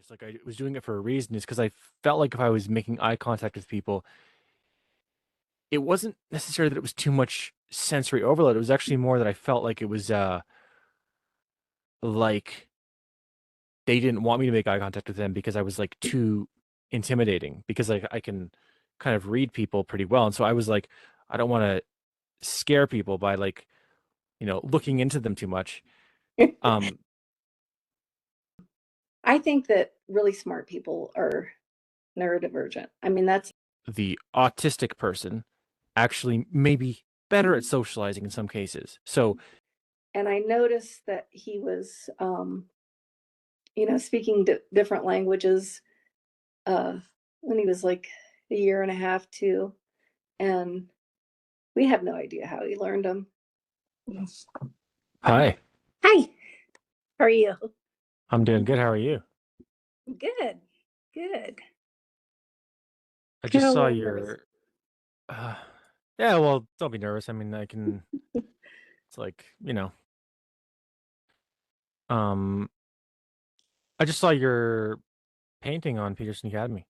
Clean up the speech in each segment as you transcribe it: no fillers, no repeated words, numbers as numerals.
conscious. Like I was doing it for a reason. Is because I felt like if I was making eye contact with people, it wasn't necessarily that it was too much sensory overload. It was actually more that I felt like it was like they didn't want me to make eye contact with them because I was like too intimidating because I can kind of read people pretty well. And so I was like, I don't want to scare people by like, looking into them too much. Um, I think that really smart people are neurodivergent. I mean, that's, the autistic person actually may be better at socializing in some cases. So, and I noticed that he was, speaking different languages uh, when he was like a year and a half, too. And we have no idea how he learned them. hi, Hi, how are you? I'm doing good. How are you? Good, good. I Kind just of a saw little nervous. your, uh, yeah, well, don't be nervous. I mean, it's like, um, I just saw your painting on Peterson Academy.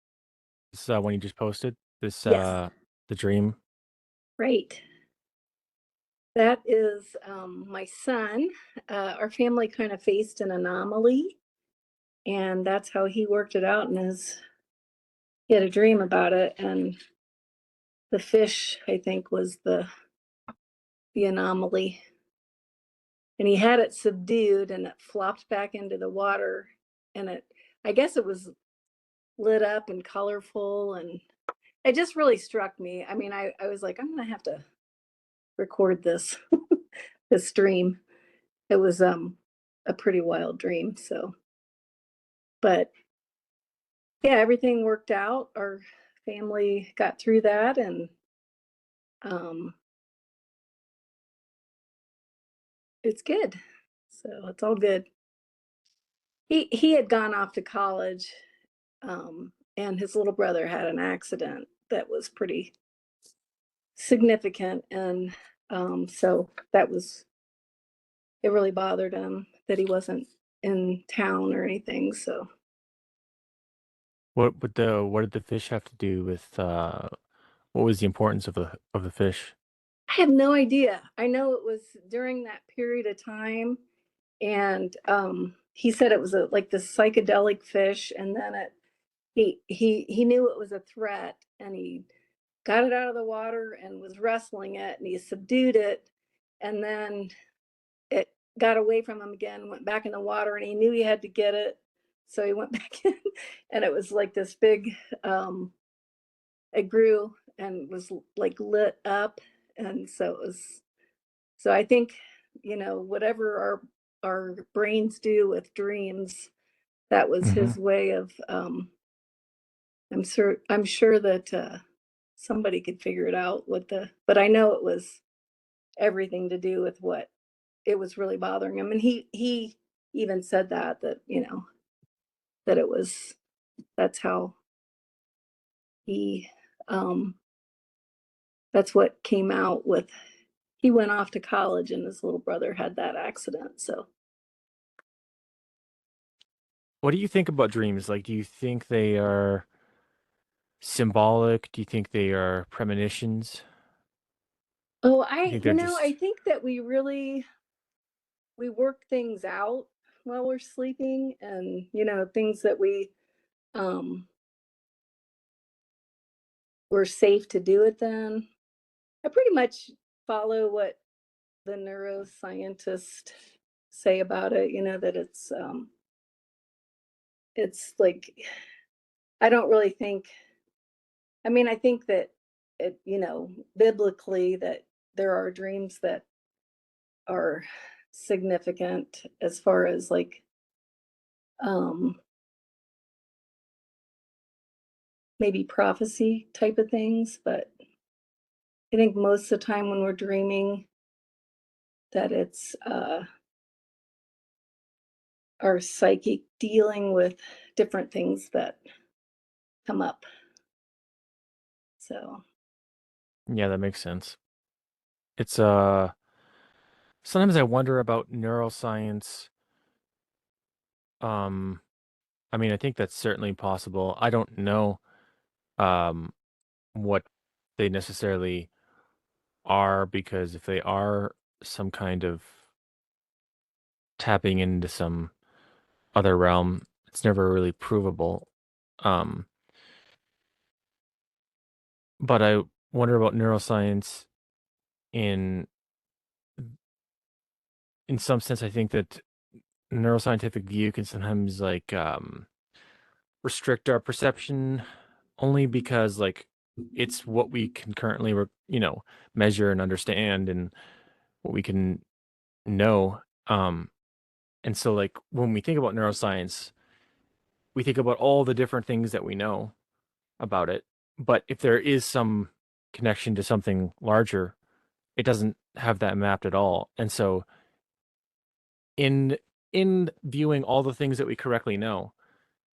This one you just posted. This Yes, the dream. right. That is my son. Our family kind of faced an anomaly, and that's how he worked it out in his he had a dream about it, and the fish, I think, was the anomaly. And he had it subdued and it flopped back into the water, and I guess it was lit up and colorful, and it just really struck me. I mean, I was like, I'm gonna have to record this this dream. It was a pretty wild dream. So, but yeah, everything worked out. Our family got through that, and um it's good. So it's all good. He had gone off to college, and his little brother had an accident that was pretty significant, and so that was it really bothered him that he wasn't in town or anything. So What did the fish have to do with what was the importance of the fish? I have no idea. I know it was during that period of time, and he said it was like this psychedelic fish, and then he knew it was a threat, and he got it out of the water and was wrestling it, and he subdued it, and then it got away from him again, went back in the water, and he knew he had to get it, so he went back in, and it was like this big. It grew and was like lit up, and so it was. So I think whatever our brains do with dreams, that was Hmm. his way of. I'm sure that somebody could figure it out but I know it was everything to do with what it was really bothering him, and he even said that it was that's how he um that's what came out with. He went off to college and his little brother had that accident. So What do you think about dreams? Like, do you think they are symbolic? Do you think they are premonitions? oh Do you I think they're you know I just think that we work things out while we're sleeping, and things that um we're safe to do it then. I pretty much follow what the neuroscientists say about it, that it's like I don't really think I mean, I think that biblically that there are dreams that are significant as far as like um maybe prophecy type of things, but I think most of the time when we're dreaming that it's our psychic dealing with different things that come up. So, yeah, that makes sense. It's sometimes I wonder about neuroscience. Um I mean, I think that's certainly possible. I don't know um, what they necessarily are, because if they are some kind of tapping into some other realm, it's never really provable. Um, but I wonder about neuroscience in in some sense. I think that neuroscientific view can sometimes like restrict our perception, only because like it's what we can currently measure and understand, and what we can know. um and so like when we think about neuroscience, we think about all the different things that we know about it, but if there is some connection to something larger, it doesn't have that mapped at all. And so in viewing all the things that we correctly know,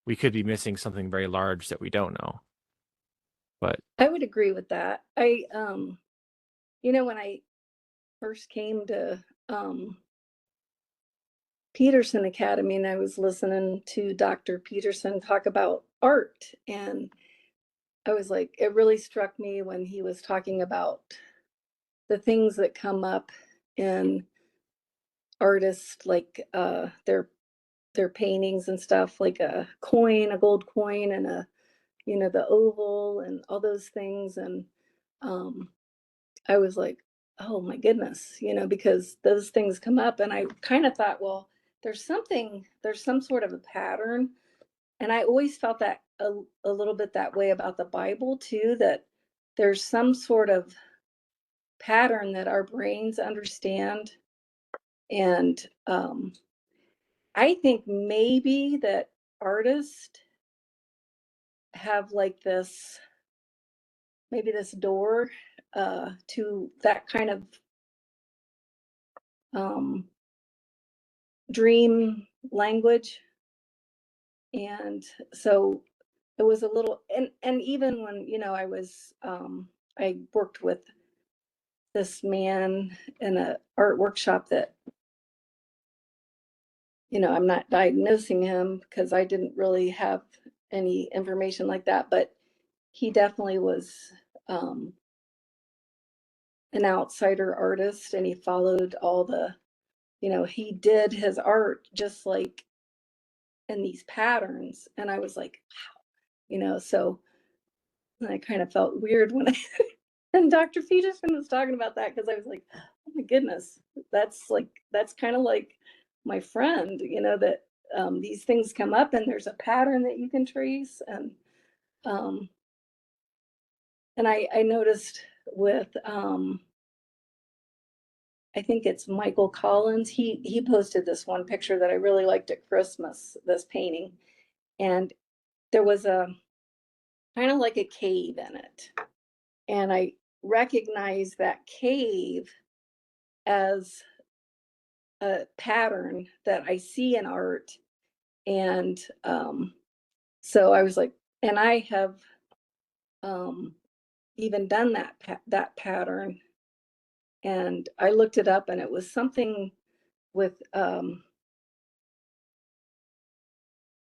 we could be missing something very large that we don't know. But I would agree with that. When I first came to Peterson Academy and I was listening to Dr. Peterson talk about art, and I was like, it really struck me when he was talking about the things that come up in artists, like their paintings and stuff, like a gold coin, and the oval and all those things. And um I was like, oh my goodness, because those things come up. And I kind of thought, well, there's some sort of a pattern. And I always felt that a little bit that way about the Bible too, that there's some sort of pattern that our brains understand. And I think maybe that artists have like this, maybe this door to that kind of um, dream language. And so it was a little, and even when, I worked with this man in a art workshop that, I'm not diagnosing him because I didn't really have any information like that, but he definitely was um, an outsider artist, and he followed all the, he did his art just like in these patterns. And I was like, so I kind of felt weird when I and Dr. Peterson was talking about that, because I was like, oh my goodness, that's kind of like my friend, that these things come up and there's a pattern that you can trace. Um, and I noticed with I think it's Michael Collins. He posted this one picture that I really liked at Christmas, this painting. And there was a kind of like a cave in it. And I recognized that cave as a pattern that I see in art. And so I was like, and I have um, even done that pattern. And I looked it up, and it was something with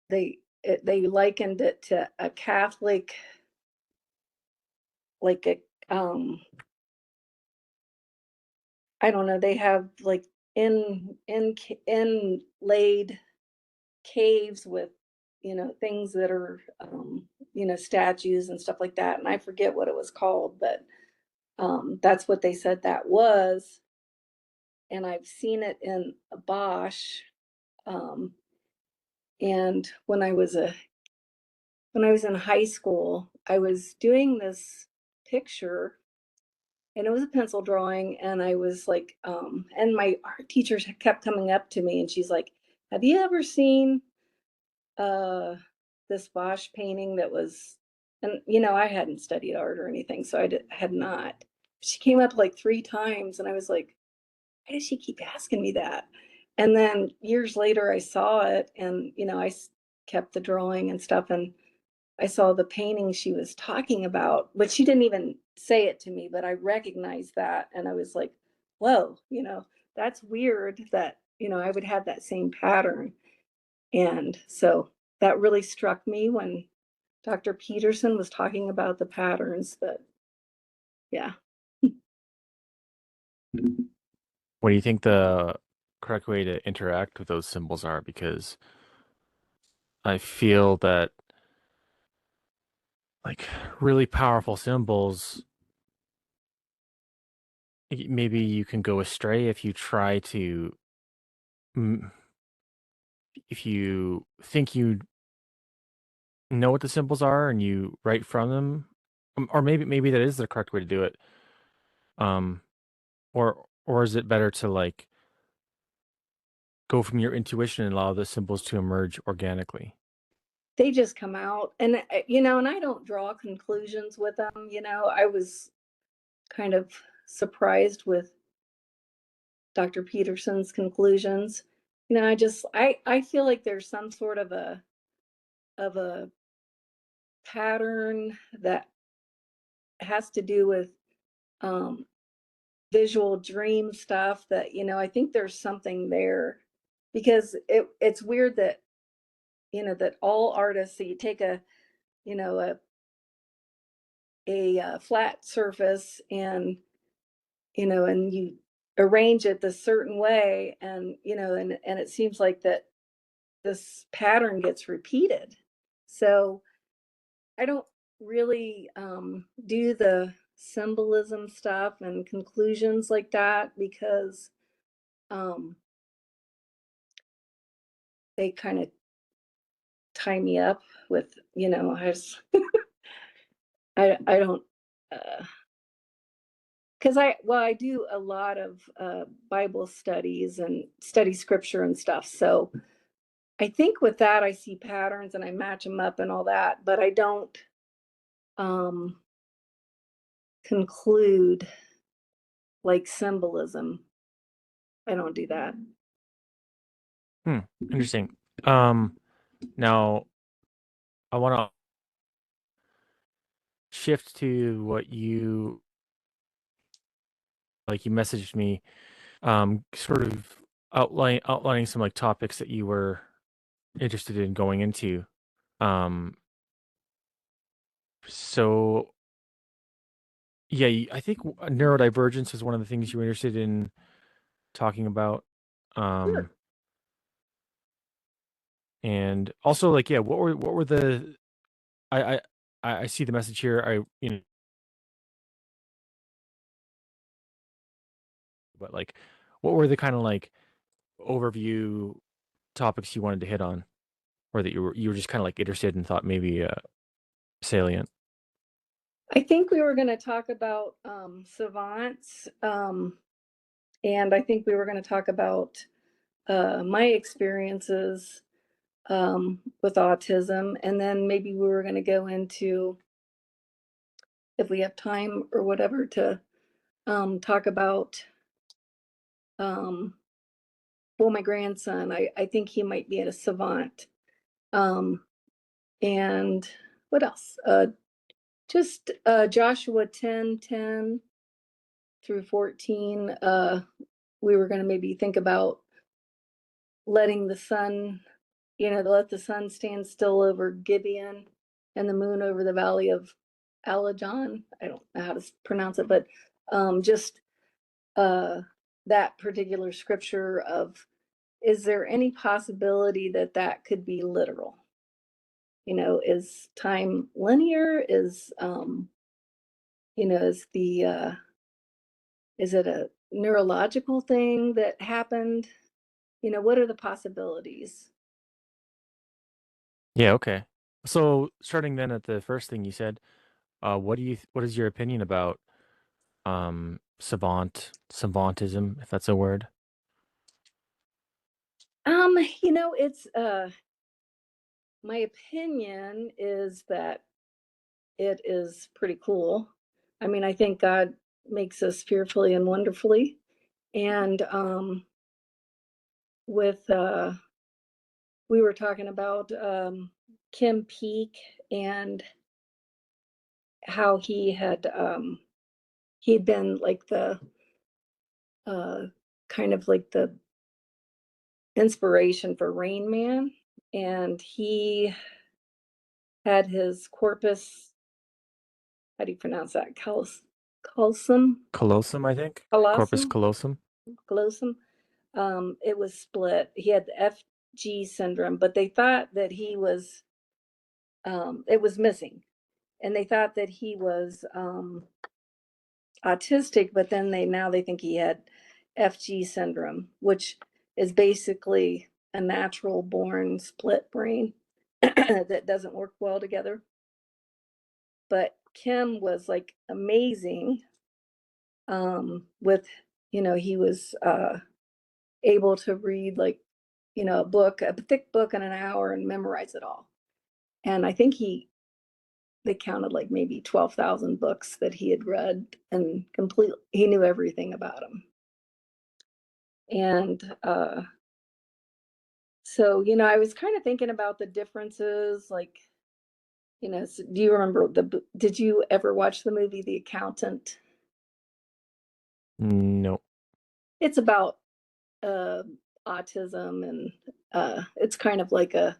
they likened it to a Catholic, like a I don't know. They have like inlaid caves with things that are statues and stuff like that. And I forget what it was called, but that's what they said that was. And I've seen it in a Bosch. Um, and when I was in high school, I was doing this picture, and it was a pencil drawing. And I was like, and my art teacher kept coming up to me, and she's like, have you ever seen uh this Bosch painting that was, and I hadn't studied art or anything, so had not. She came up like three times, and I was like, why does she keep asking me that? And then years later I saw it, and kept the drawing and stuff, and I saw the painting she was talking about, but she didn't even say it to me, but I recognized that. And I was like, whoa, that's weird that I would have that same pattern. And so that really struck me when Dr. Peterson was talking about the patterns that, yeah. What do you think the correct way to interact with those symbols are? Because I feel that like really powerful symbols, maybe you can go astray if you try to, mm, if you think you know what the symbols are and you write from them, or maybe that is the correct way to do it. Um, or is it better to like go from your intuition and allow the symbols to emerge organically? They just come out, and and I don't draw conclusions with them. I was kind of surprised with Dr. Peterson's conclusions. I feel like there's some sort of a pattern that has to do with um, visual dream stuff that I think there's something there, because it's weird that that all artists, so you take a you know a flat surface, and you arrange it this certain way, and it seems like that this pattern gets repeated. So I don't really do the symbolism stuff and conclusions like that, because um, they kind of tie me up with, I don't, because I do a lot of Bible studies and study scripture and stuff. So I think with that, I see patterns and I match them up and all that, but I don't um, conclude like symbolism. I don't do that. Hmm, interesting. Um, Now I want to shift to what you like. You messaged me, sort of outlining some like topics that you were interested in going into. Um, so yeah, I think neurodivergence is one of the things you were interested in talking about. Sure. Um, and also like, yeah, what were the I I I see the message here. But like, what were the kind of like overview topics you wanted to hit on, or that you were just kind of like interested and thought maybe salient? I think we were going to talk about savants, and I think we were going to talk about my experiences with autism, and then maybe we were going to go into, if we have time or whatever, to talk about, um, well, my grandson. I think he might be at a savant. Um, and what else? Just Joshua 10:10 through 14. We were going to maybe think about letting the sun, let the sun stand still over Gibeon and the moon over the valley of Alajon. I don't know how to pronounce it, but just uh, that particular scripture of, is there any possibility that that could be literal? Is time linear? Is is it a neurological thing that happened? What are the possibilities? Yeah, okay. So starting then at the first thing you said, what is your opinion about savantism, if that's a word? It's my opinion is that it is pretty cool. I mean, I think God makes us fearfully and wonderfully. And with we were talking about Kim Peek, and how he'd been like the uh kind of like the inspiration for Rain Man. and he had his corpus, how do you pronounce that? Callosum? Callosum, I think. Corpus Callosum? callosum. Callosum? It was split. He had the FG syndrome, but they thought that he was, it was missing. And they thought that he was autistic, but then now they think he had FG syndrome, which is basically a natural born split brain that doesn't work well together. But Kim was like amazing with, he was able to read like, a thick book in an hour and memorize it all. And I think they counted like maybe 12,000 books that he had read, and he knew everything about them. And so, I was kind of thinking about the differences, like, do you remember did you ever watch the movie The Accountant? No. It's about uh, autism, and it's kind of like a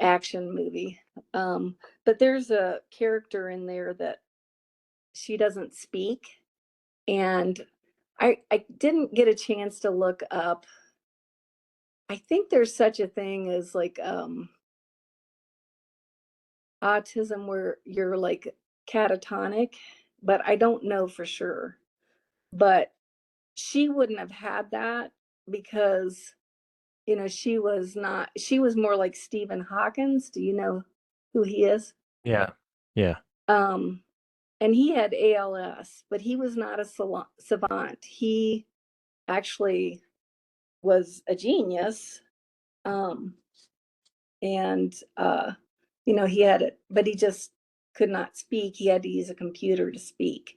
action movie. But there's a character in there that she doesn't speak, and I didn't get a chance to look up. I think there's such a thing as like autism where you're like catatonic, but I don't know for sure. But she wouldn't have had that because she was more like Stephen Hawkins. Do you know who he is? Yeah. Yeah. Um and he had ALS, but he was not a savant. He actually was a genius. Um and he had it, but he just could not speak. He had to use a computer to speak.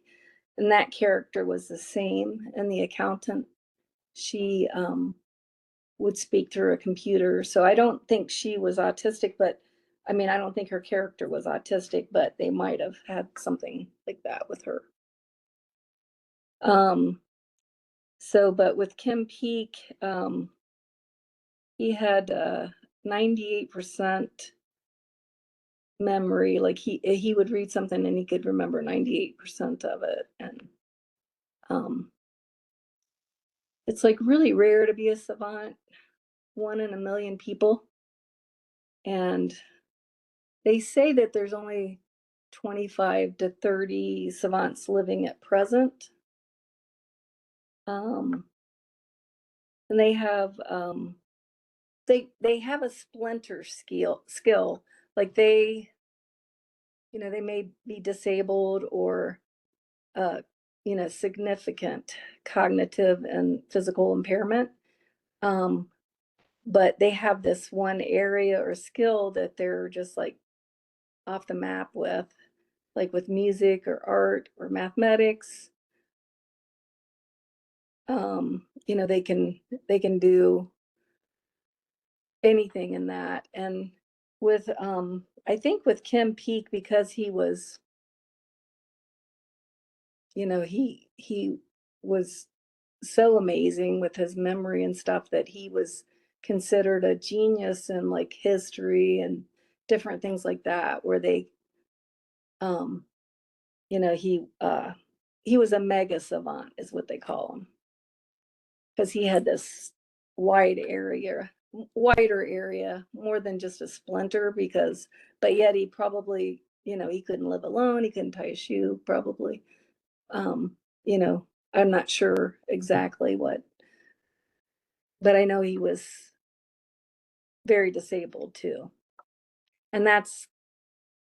And that character was the same in The Accountant. She would speak through a computer. So I don't think she was autistic, but I mean, I don't think her character was autistic, but they might have had something like that with her. Um, but with Kim Peek, he had 98% memory. Like he would read something and he could remember 98% of it. And um, it's like really rare to be a savant, 1 in a million people. And they say that there's only 25 to 30 savants living at present. Um, and they have a splinter skill. Like they may be disabled or significant cognitive and physical impairment. Um, but they have this one area or skill that they're just like off the map with, like with music or art or mathematics. They can do anything in that. And with I think with Kim Peek, because he was, he was so amazing with his memory and stuff that he was considered a genius in like history and different things like that, where they um you know he was a mega savant is what they call him, because he had this wider area, more than just a splinter. Because but yet he probably, he couldn't live alone, he couldn't tie a shoe probably. um you know I'm not sure exactly what, but I know he was very disabled too. And that's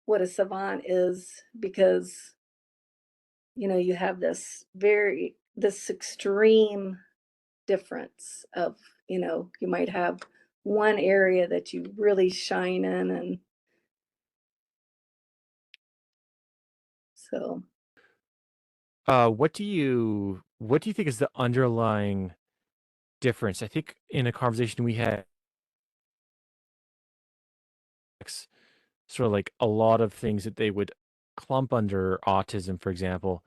what a savant is, because you have this extreme difference of, you might have one area that you really shine in. And so What do you think is the underlying difference? I think in a conversation we had, sort of like a lot of things that they would clump under autism, for example,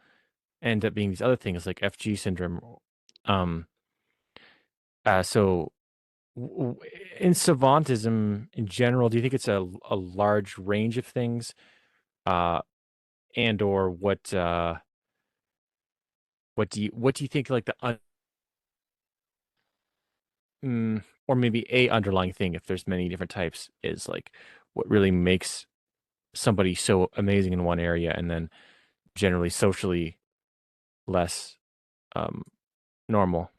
end up being these other things like FG syndrome. Um, so In savantism in general, do you think it's a large range of things, uh, and or what do you think like the or maybe a underlying thing, if there's many different types, is like what really makes somebody so amazing in one area and then generally socially less um, normal?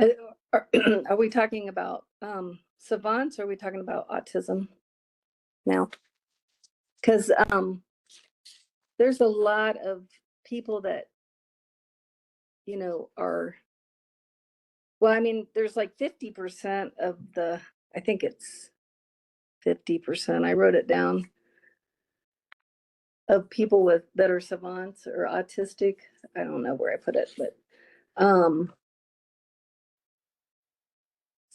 Uh, Are, are we talking about savants, or are we talking about autism now? Because there's a lot of people that, are, well, I mean, there's like 50% of the, I think it's 50%, I wrote it down, of people that are savants or autistic. I don't know where I put it, but um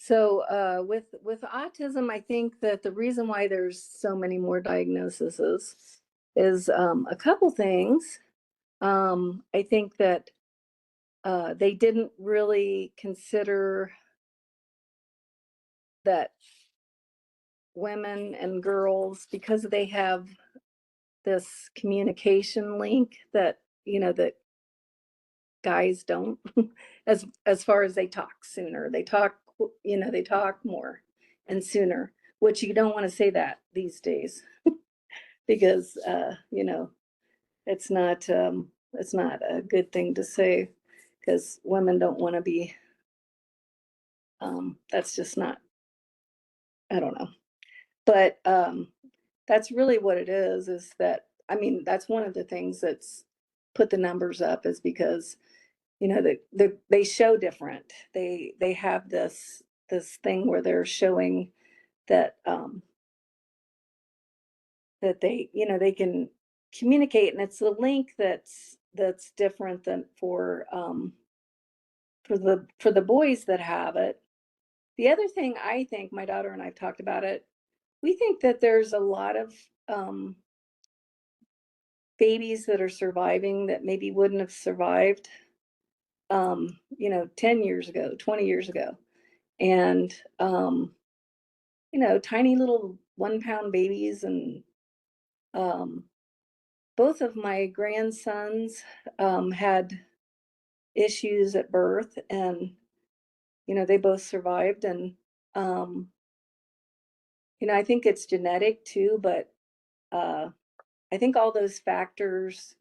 with autism, I think that the reason why there's so many more diagnoses is a couple things. I think that they didn't really consider that women and girls, because they have this communication link that, that guys don't, as far as they talk sooner. They talk more and sooner, which you don't want to say that these days, because it's not a good thing to say, because women don't want to be, that's just not, I don't know. But that's really what it is that, I mean, that's one of the things that's put the numbers up, is because they show different. They have this thing where they're showing that that they can communicate, and it's a link that's different than for the boys that have it. The other thing, I think, my daughter and I've talked about it, we think that there's a lot of um babies that are surviving that maybe wouldn't have survived 10 years ago, 20 years ago. And tiny little 1 pound babies. And um, both of my grandsons had issues at birth, and, they both survived. And, um, I think it's genetic too, but uh, I think all those factors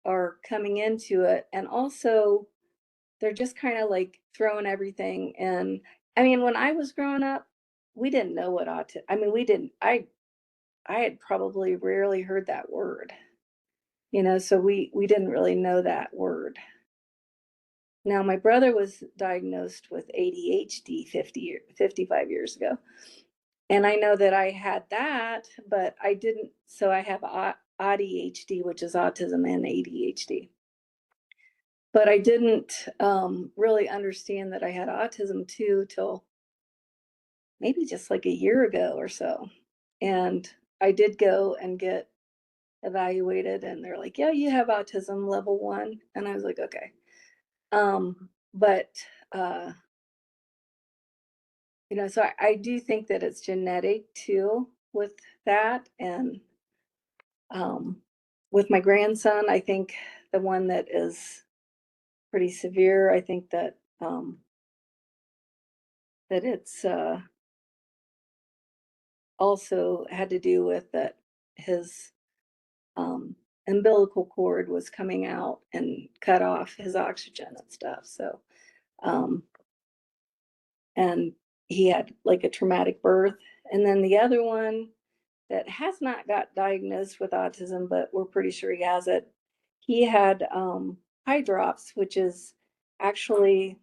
are coming into it. And also, they're just kind of like throwing everything. And I mean, when I was growing up, we didn't know what autism, I mean, we didn't, I had probably rarely heard that word, so we didn't really know that word. Now, my brother was diagnosed with ADHD 55 years ago. And I know that I had that, but I didn't. So I have ADHD, which is autism and ADHD. But I didn't really understand that I had autism too till maybe just like a year ago or so. And I did go and get evaluated, and they're like, yeah, you have autism level 1. And I was like, okay. But so I do think that it's genetic too with that. And with my grandson, I think the one that is pretty severe, I think that it's also had to do with that his um, umbilical cord was coming out and cut off his oxygen and stuff. So, um, and he had like a traumatic birth. And then the other one that has not got diagnosed with autism, but we're pretty sure he has it. He had eye drops, which is actually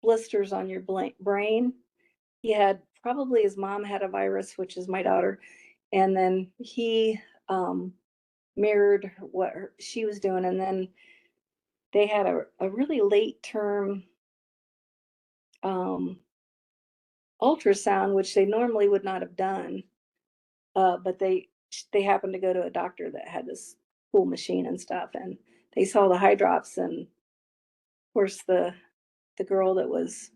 blisters on your brain. He had, probably his mom had a virus, which is my daughter, and then he mirrored what she was doing. And then they had a really late term um, ultrasound, which they normally would not have done. But they happened to go to a doctor that had this cool machine and stuff, and they saw the high drops, and course, the girl that was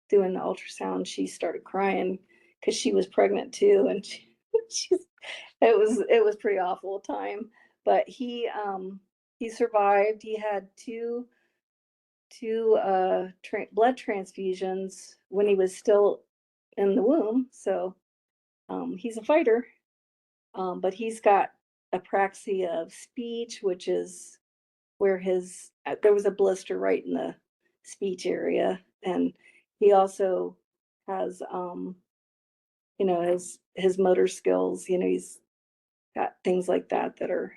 doing the ultrasound, she started crying because she was pregnant too, and she's it was pretty awful time. But he survived. He had two blood transfusions when he was still in the womb. So he's a fighter, but he's got apraxia of speech, which is where his there was a blister right in the speech area, and he also has his motor skills. He's got things like that that are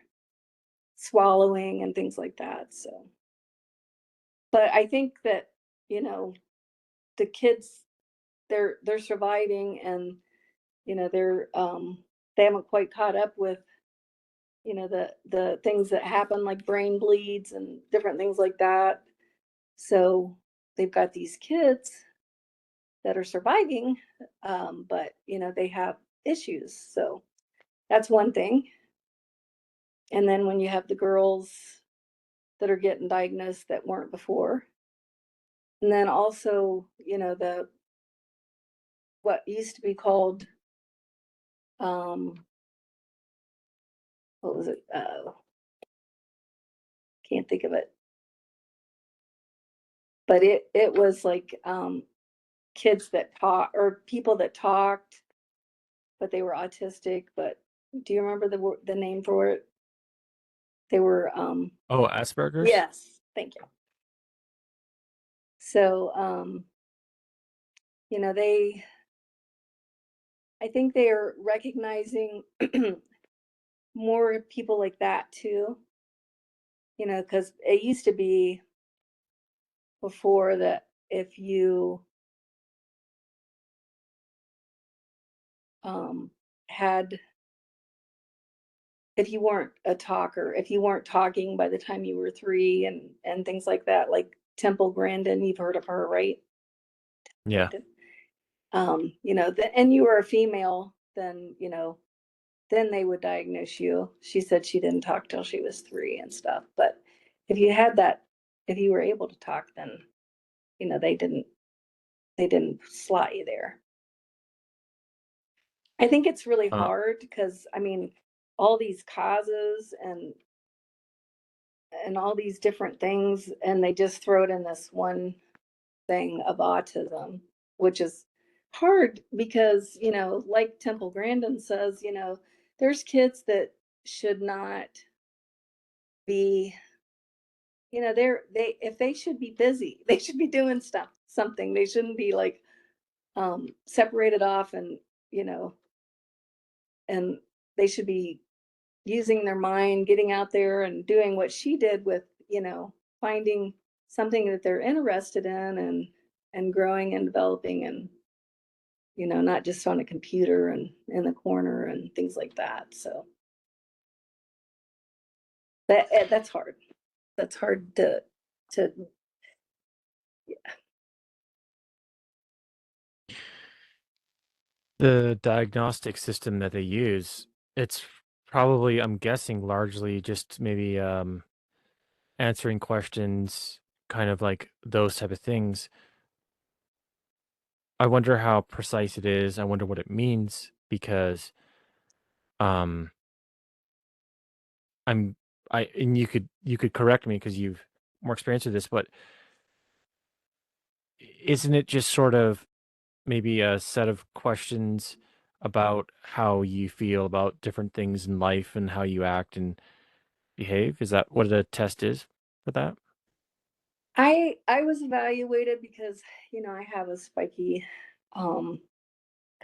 swallowing and things like that. So, but I think that you know the kids, they're surviving, and they haven't quite caught up with the things that happen, like brain bleeds and different things like that. So they've got these kids that are surviving, but they have issues. So that's one thing. And then when you have the girls that are getting diagnosed that weren't before, and then also the what used to be called um, what was it? Can't think of it, but it was like kids that talk, or people that talked, but they were autistic. But do you remember the name for it? They were Oh, Asperger's? yes, thank you. So they I think they are recognizing more people like that too. Because it used to be before that if you um had if you weren't a talker, if you weren't talking by the time you were 3 and things like that, like Temple Grandin, you've heard of her, right? Yeah. Grandin. And you were a female, then they would diagnose you. She said she didn't talk till she was 3 and stuff. But if you had that, if you were able to talk, then they didn't slot you there. I think it's really Uh, hard because I mean, all these causes and all these different things, and they just throw it in this one thing of autism, which is hard because, like Temple Grandin says, there's kids that should not be, they if they should be busy, they should be doing something. They shouldn't be like separated off you know, and they should be using their mind, getting out there and doing what she did with, finding something that they're interested in and growing and developing, and not just on a computer and in the corner and things like that. So that's hard. That's hard to the diagnostic system that they use, it's probably, I'm guessing, largely just maybe answering questions, kind of like those type of things. I wonder how precise it is. I wonder what it means because um I'm I and you could correct me because you've more experience with this, but isn't it just sort of maybe a set of questions about how you feel about different things in life and how you act and behave? Is that what a test is for that? I was evaluated because I have a spiky um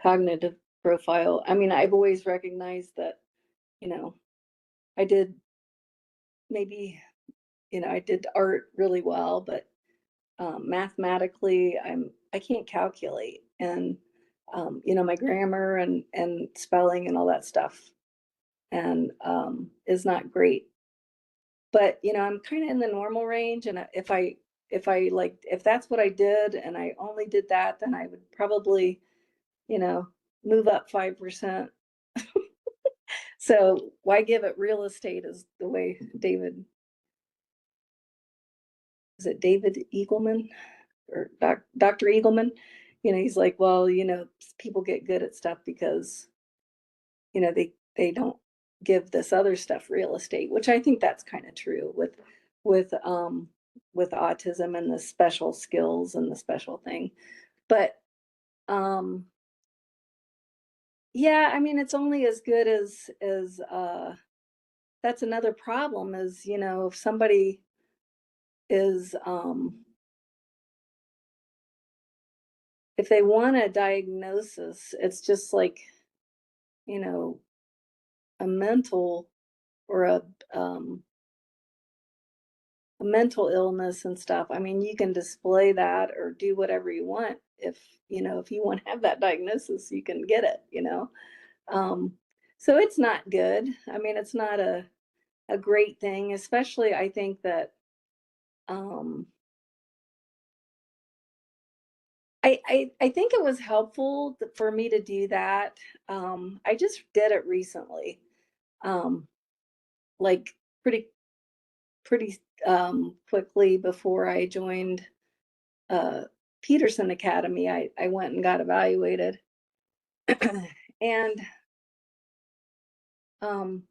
cognitive profile. I mean, I've always recognized that, you know, I did maybe, I did art really well, but mathematically, I can't calculate, and my grammar and spelling and all that stuff, and is not great. But I'm kind of in the normal range, and if that's what I did, and I only did that, then I would probably you know move up 5%. So why give it real estate, is the way David is it David Eagleman or Dr. Eagleman? He's like, well, people get good at stuff because, they don't give this other stuff real estate, which I think that's kind of true with um with autism and the special skills and the special thing. But um yeah, I mean, it's only as good as that's another problem is, if somebody is if they want a diagnosis, it's just like, you know, a mental or um a mental illness and stuff. I mean, you can display that or do whatever you want. If you want to have that diagnosis, you can get it. Um, so it's not good. I mean, it's not a great thing, especially I think that um I think it was helpful for me to do that. I just did it recently. Um, like pretty pretty quickly before I joined uh, Peterson Academy, I went and got evaluated. And um,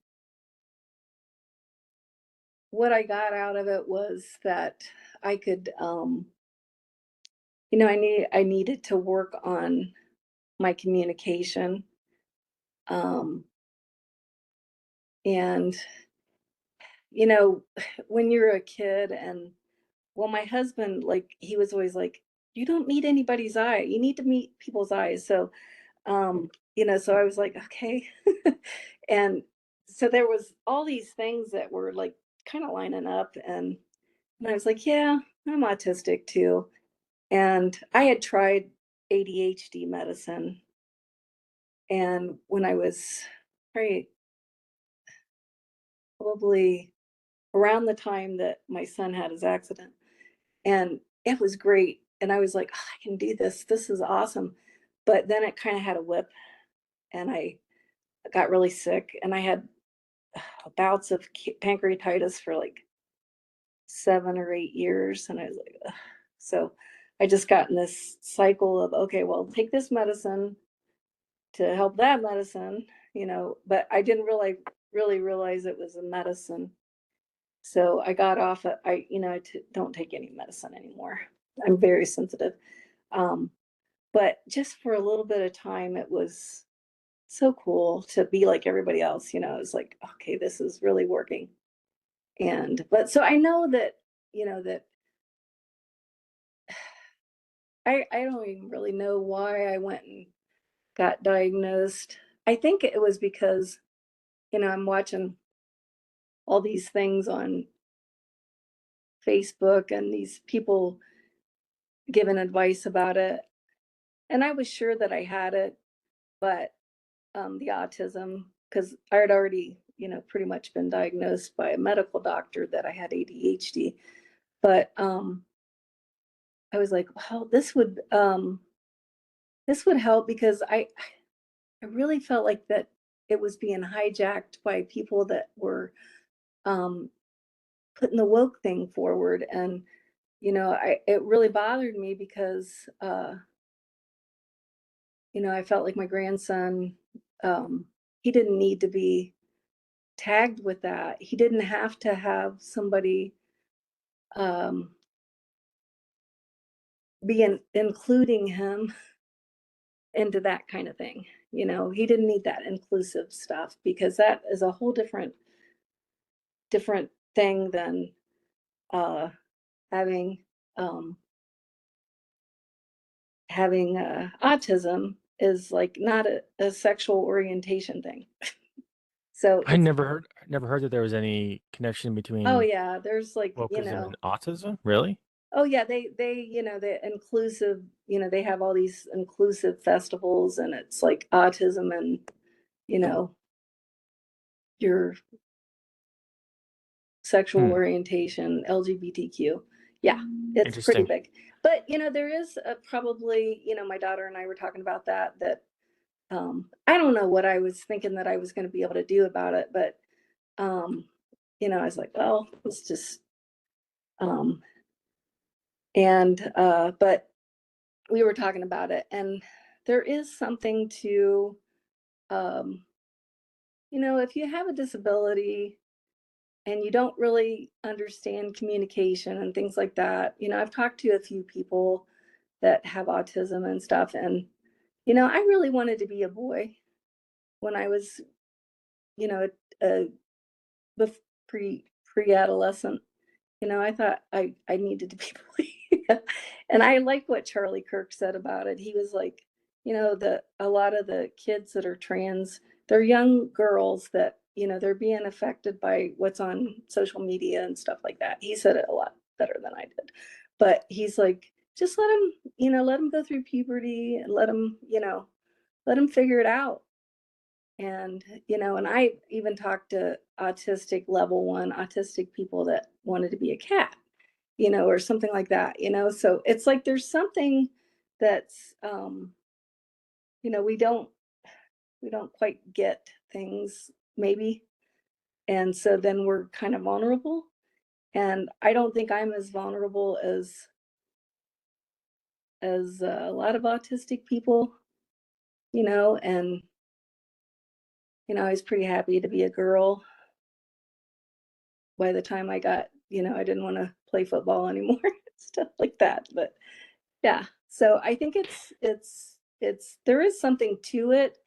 what I got out of it was that I could, I needed to work on my communication. Um, and, you know, when you're a kid and, well, my husband, like, he was always like, you don't need anybody's eye. You need to meet people's eyes. So I was like, okay. And so there was all these things that were like kind of lining up, and I was like, yeah, I'm autistic too. And I had tried ADHD medicine, and when I was probably probably around the time that my son had his accident, and it was great. And I was like, oh, I can do this. This is awesome. But then it kind of had a whip, and I got really sick, and I had bouts of pancreatitis for like 7 or 8 years, and I was like, ugh. So I just got in this cycle of, okay, well, take this medicine to help that medicine, but I didn't really realize it was a medicine. So I got off it. Don't take any medicine anymore. I'm very sensitive. Um, but just for a little bit of time, it was so cool to be like everybody else. It's like, okay, this is really working. But so I know that I don't even really know why I went and got diagnosed. I think it was because, I'm watching all these things on Facebook and these people giving advice about it. And I was sure that I had it, but the autism, because I had already, pretty much been diagnosed by a medical doctor that I had ADHD. But I was like, well, this would help because I really felt like that it was being hijacked by people that were um, putting the woke thing forward, and it really bothered me because I felt like my grandson, um, he didn't need to be tagged with that. He didn't have to have somebody um, including him into that kind of thing. He didn't need that inclusive stuff because that is a whole different thing than uh, having um, autism is like not a sexual orientation thing. So I never heard that there was any connection oh between yeah, there's like, wokeism and autism. Really? oh yeah, they the inclusive, they have all these inclusive festivals, and it's like autism and you know your sexual Hmm. orientation, LGBTQ. Yeah, it's pretty Interesting. big. But there is probably, my daughter and I were talking about that I don't know what I was thinking that I was going to be able to do about it, but I was like, well, let's just um And but we were talking about it, and there is something to, um, if you have a disability and you don't really understand communication and things like that. I've talked to a few people that have autism and stuff, and I really wanted to be a boy when I was, you know, a, pre-adolescent. I thought I needed to be bullied. And I like what Charlie Kirk said about it. He was like, a lot of the kids that are trans, they're young girls that, they're being affected by what's on social media and stuff like that. He said it a lot better than I did. But he's like, just let them go through puberty and let them figure it out. And I even talked to autistic level 1 autistic people that wanted to be a cat, or something like that. So it's like there's something that's, we don't quite get things maybe. And so then we're kind of vulnerable. And I don't think I'm as vulnerable as a lot of autistic people, and I was pretty happy to be a girl by the time I didn't want to play football anymore, stuff like that. But yeah, so I think there is something to it,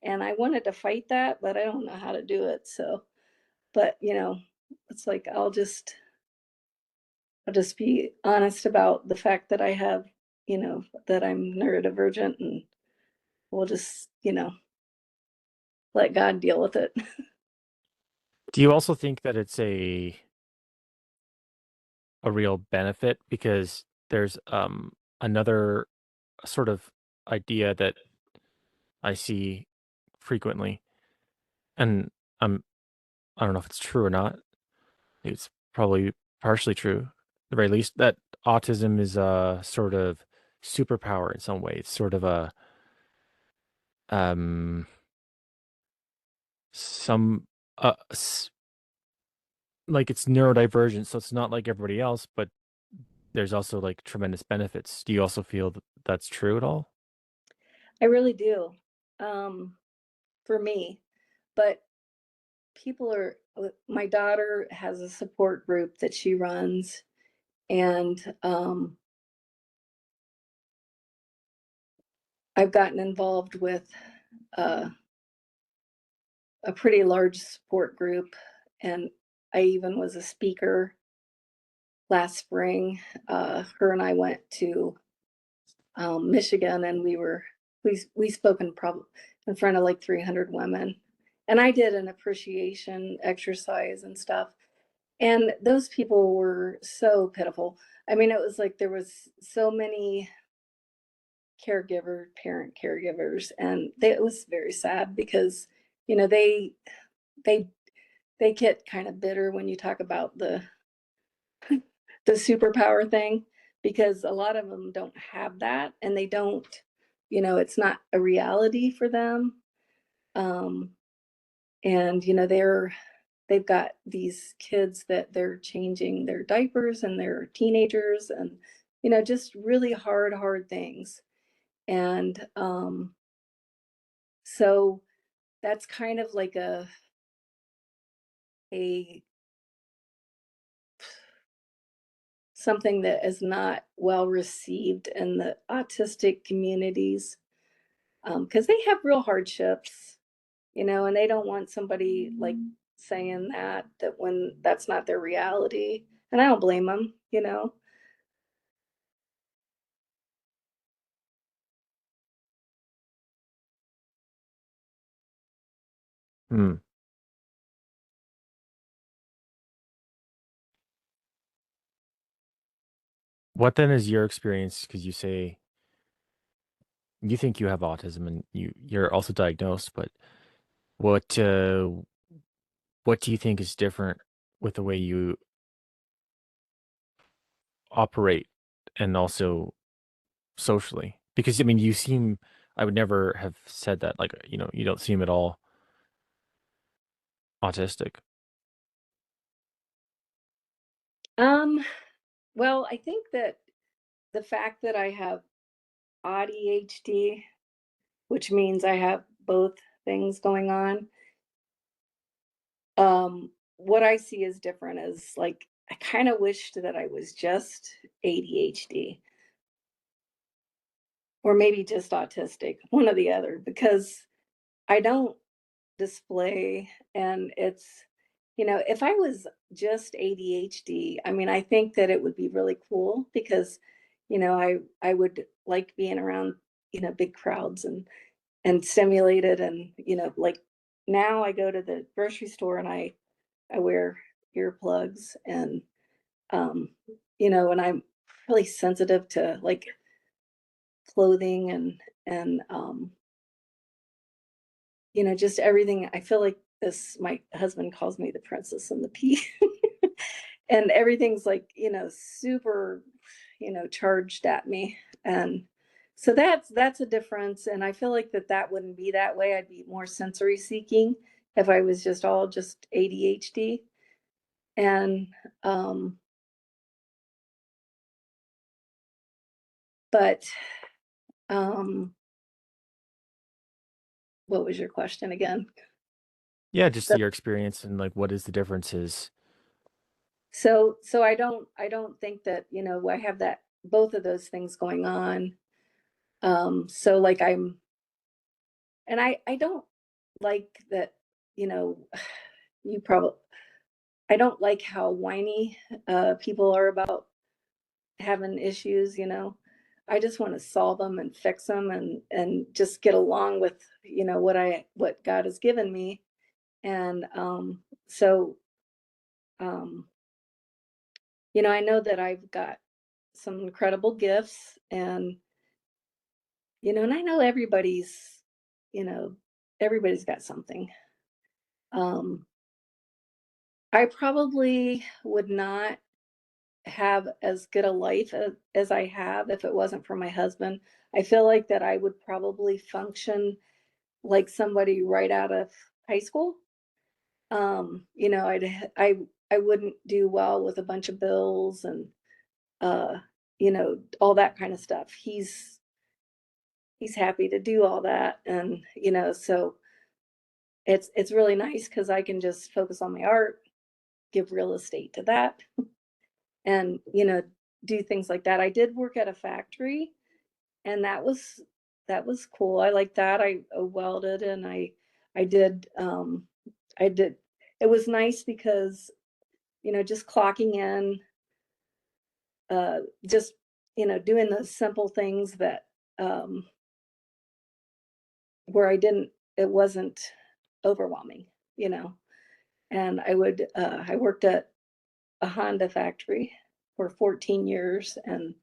and I wanted to fight that, but I don't know how to do it. So, but it's like I'll just be honest about the fact that I have, that I'm neurodivergent, and we'll just, let God deal with it. Do you also think that it's a real benefit? Because there's another sort of idea that I see frequently, and I'm I don't know if it's true or not. It's probably partially true, at the very least, that autism is a sort of superpower in some way. It's sort of a um some like it's neurodivergent, so it's not like everybody else, but there's also like tremendous benefits. Do you also feel that that's true at all? I really do, for me. But my daughter has a support group that she runs, and I've gotten involved with uh, a pretty large support group, and I even was a speaker last spring. Her and I went to Michigan, and we spoke in front of like 300 women, and I did an appreciation exercise and stuff. And those people were so pitiful. I mean, it was like there was so many parent caregivers, and it was very sad because, they they get kind of bitter when you talk about the superpower thing, because a lot of them don't have that, and they don't, it's not a reality for them. Um, and they've got these kids that they're changing their diapers, and they're teenagers, and just really hard things. And so that's kind of like a something that is not well received in the autistic communities, because they have real hardships, and they don't want somebody like saying that when that's not their reality. And I don't blame them. Hmm. What then is your experience? Because you say you think you have autism and you're also diagnosed, but what uh what do you think is different with the way you operate and also socially? Because I mean, I would never have said that, like, you don't seem at all autistic. Um, well, I think that the fact that I have ADHD, which means I have both things going on, what I see as different is like I kind of wished that I was just ADHD or maybe just autistic, one or the other, because I don't display and if I was just ADHD, I mean, I think that it would be really cool because, I would like being around, big crowds and stimulated and, like now I go to the grocery store and I wear earplugs and um, and I'm really sensitive to like clothing and just everything. I feel like this my husband calls me the princess and the pea. And everything's like, super, charged at me. And so that's a difference. And I feel like that wouldn't be that way. I'd be more sensory seeking if I was just ADHD. And but um what was your question again? Yeah, just So your experience and like what is the differences. so I don't think that, I have that both of those things going on. So like I don't like that, you know, you probably I don't like how whiny people are about having issues, I just want to solve them and fix them and just get along with, what God has given me. And so um I know that I've got some incredible gifts and I know you know, everybody's got something. Um I probably would not have as good a life as I have if it wasn't for my husband. I feel like that I would probably function like somebody right out of high school. I wouldn't do well with a bunch of bills and all that kind of stuff. He's happy to do all that and so it's really nice because I can just focus on my art, give real estate to that and do things like that. I did work at a factory and that was cool. I like that. I welded and I did I did it was nice because just clocking in, uh just doing those simple things that um where it wasn't overwhelming, you know. And I worked at a Honda factory for 14 years and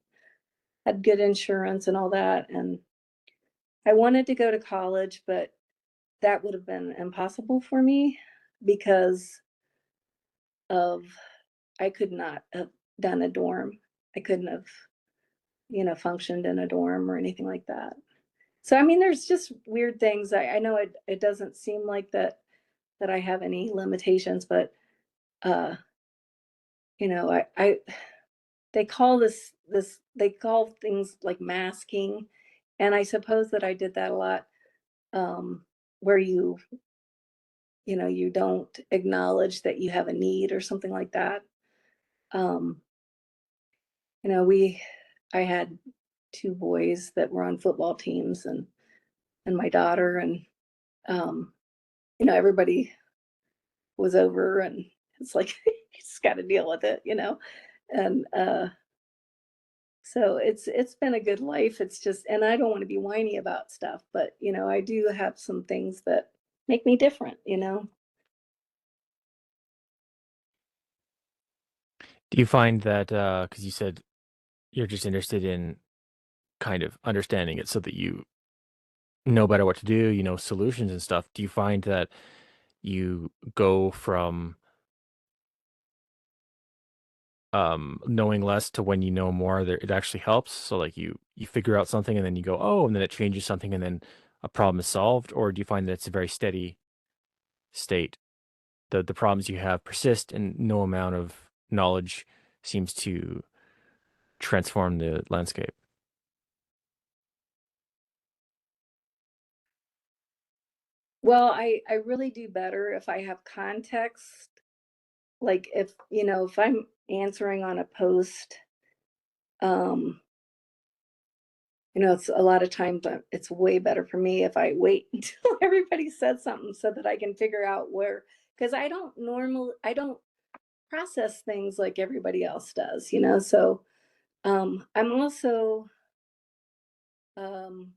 had good insurance and all that. And I wanted to go to college, but that would have been impossible for me because of I could not have done a dorm. I couldn't have, functioned in a dorm or anything like that. So I mean, there's just weird things. I know it doesn't seem like that I have any limitations, but uh, I they call they call things like masking, and I suppose that I did that a lot, where you don't acknowledge that you have a need or something like that. Um, we I had two boys that were on football teams and my daughter and um, everybody was over and it's like you just got to deal with it. And so it's been a good life. It's just and I don't want to be whiny about stuff, but I do have some things that make me different. Do you find that because you said you're just interested in kind of understanding it so that you know better what to do, you know, solutions and stuff. Do you find that you go from knowing less to when you know more that it actually helps? So like you figure out something and then you go, "Oh," and then it changes something and then a problem is solved, or do you find that it's a very steady state? The problems you have persist and no amount of knowledge seems to transform the landscape. Well, I really do better if I have context. Like if, if I'm answering on a post, um, it's a lot of times it's way better for me if I wait until everybody said something so that I can figure out where, because I don't process things like everybody else does. So I'm also um,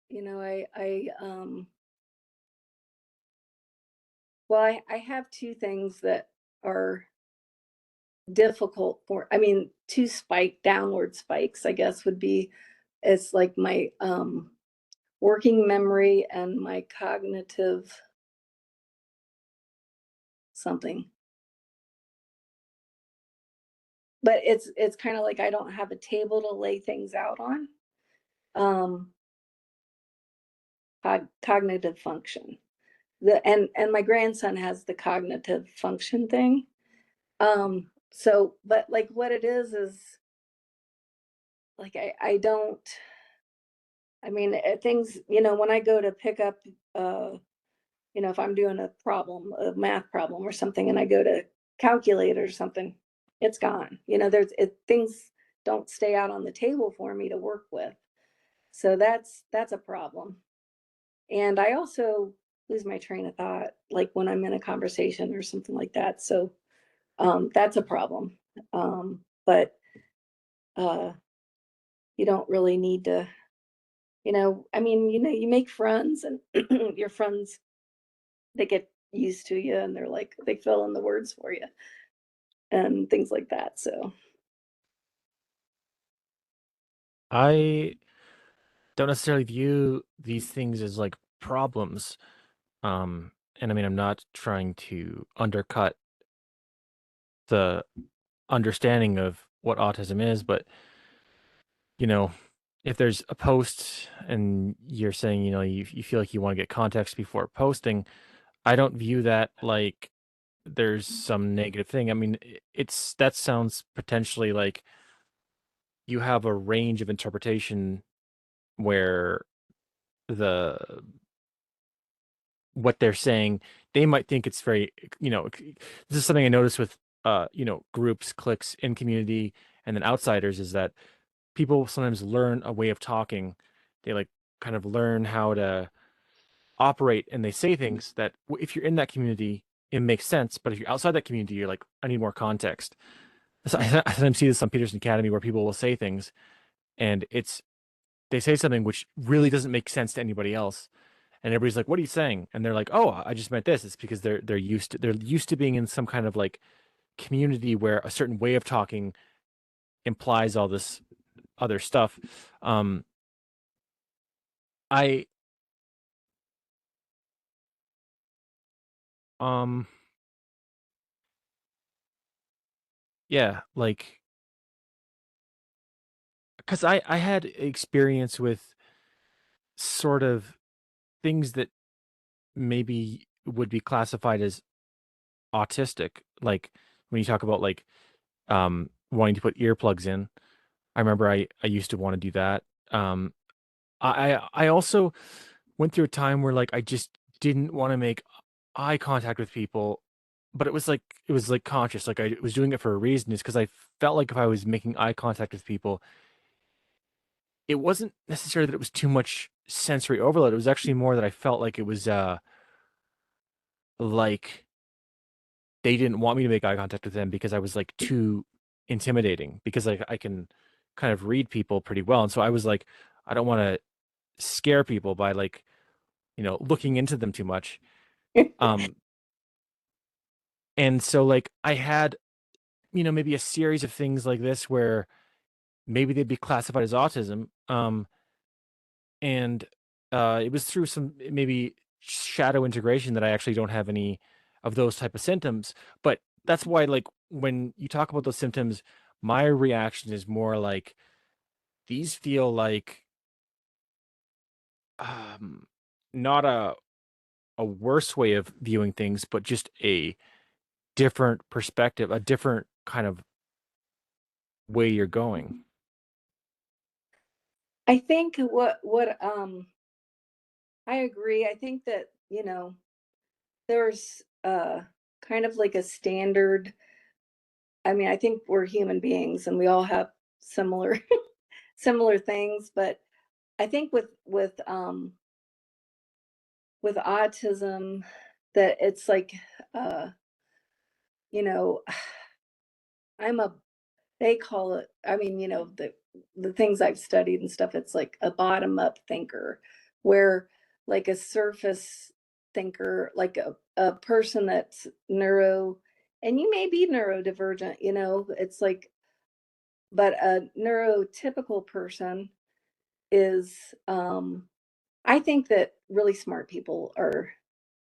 I well, I have two things that are difficult I mean, two downward spikes, I guess would be, it's like my working memory and my cognitive something. But it's kind of like I don't have a table to lay things out on. Um, cognitive function. And my grandson has the cognitive function thing. So, but like what it is like I don't. I mean, things. When I go to pick up, if I'm doing a math problem or something, and I go to calculate or something, it's gone. Things don't stay out on the table for me to work with. So that's a problem. And I also lose my train of thought, like when I'm in a conversation or something like that. So that's a problem. But uh, you don't really need to, I mean, you make friends and your friends, they get used to you and they fill in the words for you and things like that. So I don't necessarily view these things as like problems. And I mean, I'm not trying to undercut the understanding of what autism is, but you know, if there's a post and you're saying, you feel like you want to get context before posting, I don't view that like there's some negative thing. I mean, that sounds potentially like you have a range of interpretation where the what they're saying, they might think it's very, this is something I noticed with groups, cliques in community and then outsiders is that people sometimes learn a way of talking. They like kind of learn how to operate and they say things that if you're in that community, it makes sense. But if you're outside that community, you're like, I need more context. So I sometimes see this on Peterson Academy where people will say things and they say something which really doesn't make sense to anybody else. And everybody's like, "What are you saying?" And they're like, "Oh, I just meant this." It's because they're used to being in some kind of like community where a certain way of talking implies all this other stuff. Um, I um yeah, like because I had experience with sort of things that maybe would be classified as autistic, like when you talk about like wanting to put earplugs in. I remember I used to want to do that. Um, I also went through a time where like I just didn't want to make eye contact with people, but it was like conscious, like I was doing it for a reason. Is because I felt like if I was making eye contact with people, it wasn't necessarily that it was too much sensory overload. It was actually more that I felt like it was like they didn't want me to make eye contact with them because I was like too intimidating because like I can kind of read people pretty well. And so I was like, I don't want to scare people by like, looking into them too much. Um, and so like I had, maybe a series of things like this where maybe they'd be classified as autism. And it was through some maybe shadow integration that I actually don't have any of those type of symptoms. But that's why, like, when you talk about those symptoms, my reaction is more like these feel like um, not a worse way of viewing things, but just a different perspective, a different kind of way you're going. I think what I agree. I think that, there's kind of like a standard. I mean, I think we're human beings and we all have similar similar things, but I think with autism that it's like uh you know I'm a they call it, I mean, the things I've studied and stuff, it's like a bottom up thinker, where like a surface thinker, like a person that's neuro, and you may be neurodivergent, it's like, but a neurotypical person is, I think that really smart people are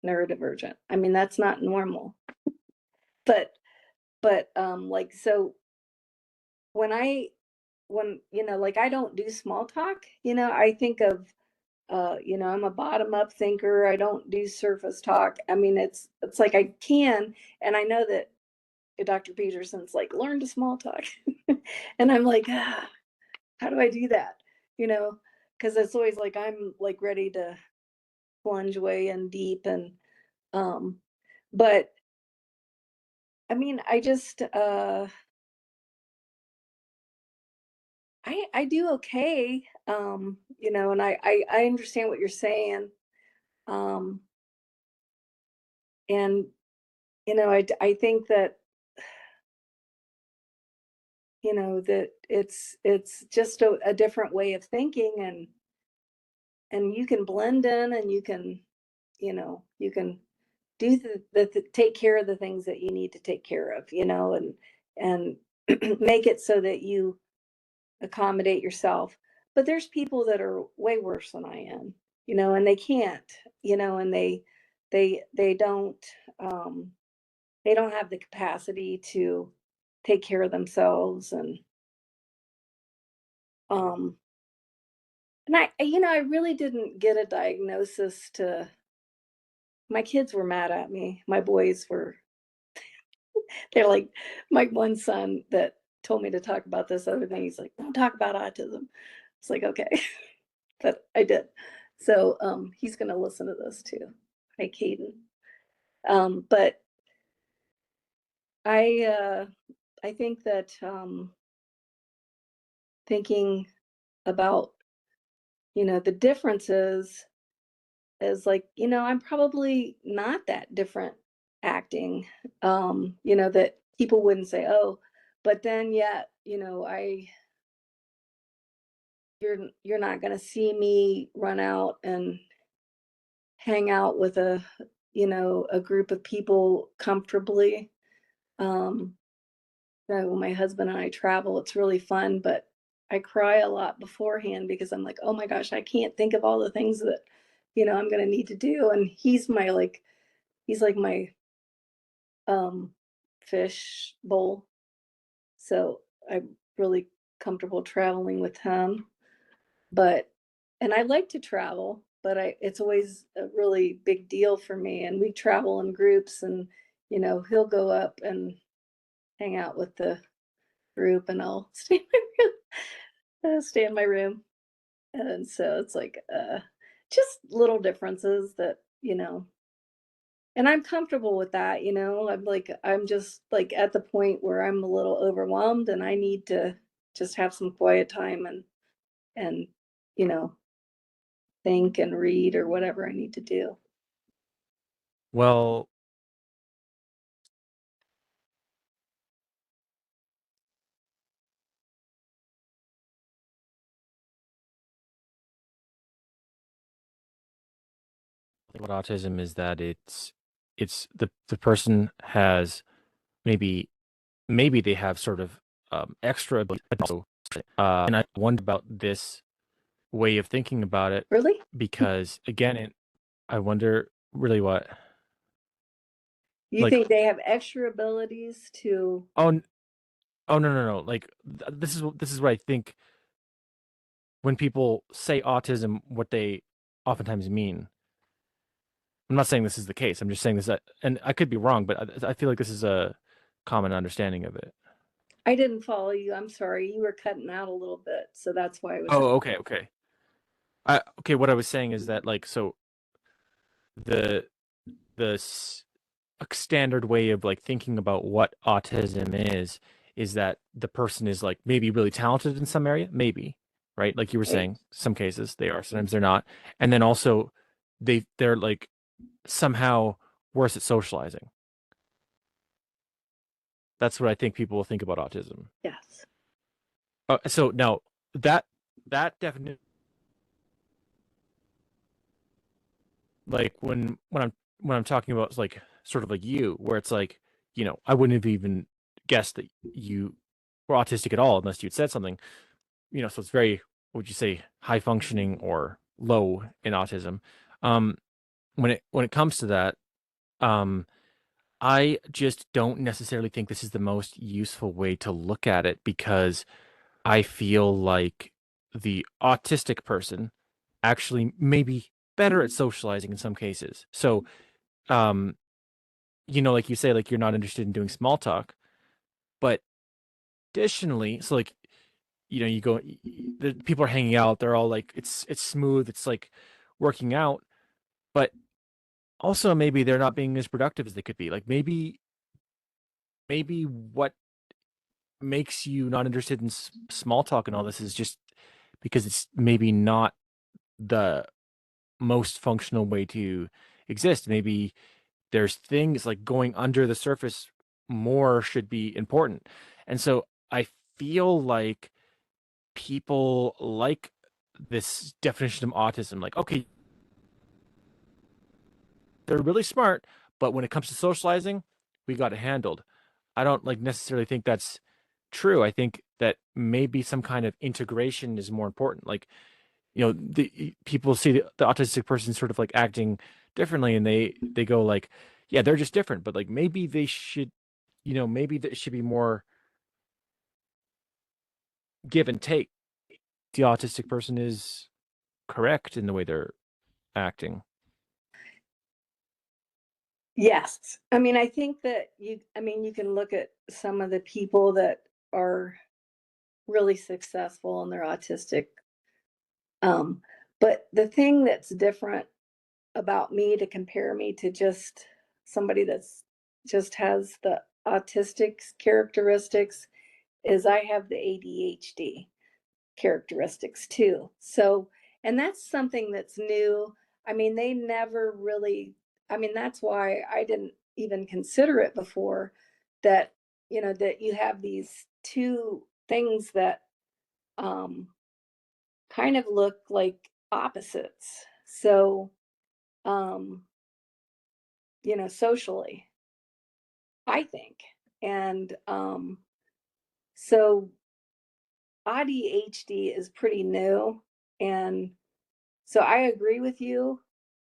neurodivergent. I mean, that's not normal. But like, so when I when, like, I don't do small talk, I think of, I'm a bottom up thinker. I don't do surface talk. I mean, it's like I can, and I know that Dr. Peterson's like, learn to small talk. And I'm like, how do I do that? You know, because it's always like I'm like ready to plunge way in deep, and um but I mean, I just I do okay. And I understand what you're saying. Um and I think that, that it's just a different way of thinking, and you can blend in, and you can do take care of the things that you need to take care of, and make it so that you accommodate yourself. But there's people that are way worse than I am, and they can't, and they um they don't have the capacity to take care of themselves. Um I really didn't get a diagnosis to my kids were mad at me. My boys were they're like, my one son that told me to talk about this other thing, he's like, "Don't talk about autism." It's like, okay. But I did. So he's gonna listen to this too. Hi, Caden. But I I think that thinking about, the differences is like, I'm probably not that different acting. That people wouldn't say, oh, but then yet, you're not gonna see me run out and hang out with a group of people comfortably. Um, so my husband and I travel, it's really fun, but I cry a lot beforehand because I'm like, oh my gosh, I can't think of all the things that, I'm gonna need to do. And he's like my um fish bowl. So I'm really comfortable traveling with him. But and I like to travel, but it's always a really big deal for me. And we travel in groups, and he'll go up and hang out with the group, and I'll stay in my room. And so it's like just little differences that, and I'm comfortable with that, I'm just like at the point where I'm a little overwhelmed and I need to just have some quiet time, and you know, think and read or whatever I need to do. Well, what autism is that it's the person has maybe they have sort of extra ability, but also, and I wonder about this way of thinking about it Really? because again, I wonder really what You like think they have extra abilities to oh oh no like this is what I think when people say autism, what they oftentimes mean. I'm not saying this is the case. I'm just saying this, and I could be wrong, but I feel like this is a common understanding of it. I didn't follow you. I'm sorry. You were cutting out a little bit, so that's why I was. Oh, okay, okay. Okay, what I was saying is that like so the the standard way of like thinking about what autism is that the person is like maybe really talented in some area, maybe, right? Like you were Right. saying, some cases they are, sometimes they're not. And then also they're like somehow worse at socializing. That's what I think people will think about autism. Yes. So now that that definition, like when I'm talking about like sort of like you, where it's like, I wouldn't have even guessed that you were autistic at all unless you'd said something. So it's very, what would you say, high functioning or low in autism. Um, when it comes to that, um, I just don't necessarily think this is the most useful way to look at it because I feel like the autistic person actually may be better at socializing in some cases. So, um, like you say, like you're not interested in doing small talk, but additionally, so like, you go, the people are hanging out, they're all like, it's smooth, it's like working out, but also maybe they're not being as productive as they could be. Like maybe what makes you not interested in small talk and all this is just because it's maybe not the most functional way to exist. Maybe there's things like going under the surface more should be important. And so I feel like people like this definition of autism, like, okay, they're really smart, but when it comes to socializing, we got it handled. I don't like necessarily think that's true. I think that maybe some kind of integration is more important. Like, the people see the autistic person sort of like acting differently and they go like, yeah, they're just different, but like maybe they should, maybe there should be more give and take. The autistic person is correct in the way they're acting. Yes. I mean, I think that you can look at some of the people that are really successful and they're autistic. Um, but the thing that's different about me to compare me to just somebody that's just has the autistic characteristics is I have the ADHD characteristics too. So, and that's something that's new. I mean, they never really, I mean, that's why I didn't even consider it before that, that you have these two things that um, kind of look like opposites. So, um, socially, I think. And so ADHD is pretty new. And so I agree with you.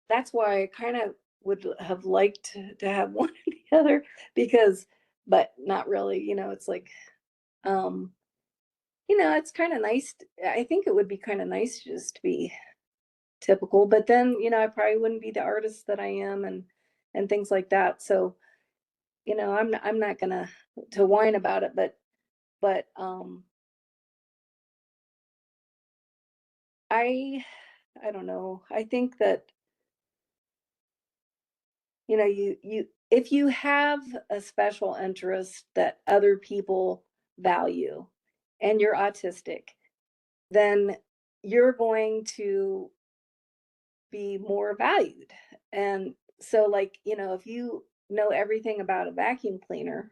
That's why I kind of would have liked to have one or the other because, but not really, it's like, um, it's kind of nice. I think it would be kind of nice just to be typical, but then, I probably wouldn't be the artist that I am and things like that. So, I'm not gonna to whine about it, but I I don't know. I think that you if you have a special interest that other people value and you're autistic, then you're going to be more valued. And so like, if you know everything about a vacuum cleaner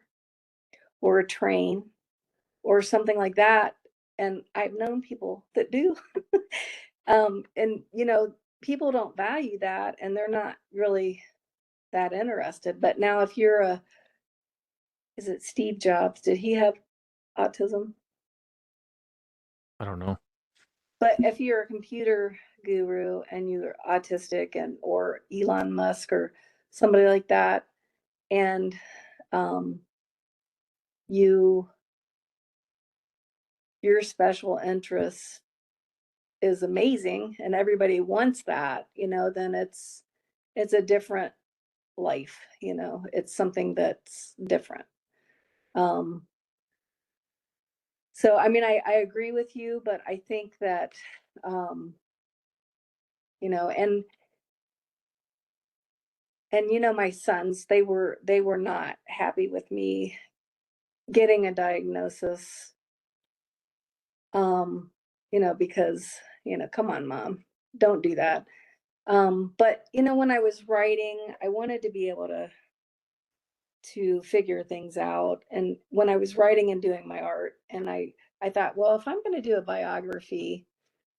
or a train or something like that, and I've known people that do, and people don't value that and they're not really that interested. But now if you're a is it Steve Jobs? Did he have autism? I don't know. But if you're a computer guru and you're autistic and or Elon Musk or somebody like that, and um, you your special interest is amazing and everybody wants that, then it's a different life, you know, it's something that's different. Um, so I mean, I agree with you, but I think that, um, you know, and you know, my sons, they were not happy with me getting a diagnosis, um, you know, because, you know, come on, mom, don't do that. But you know, when I was writing, I wanted to be able to figure things out. And when I was writing and doing my art, and I thought, well, if I'm going to do a biography,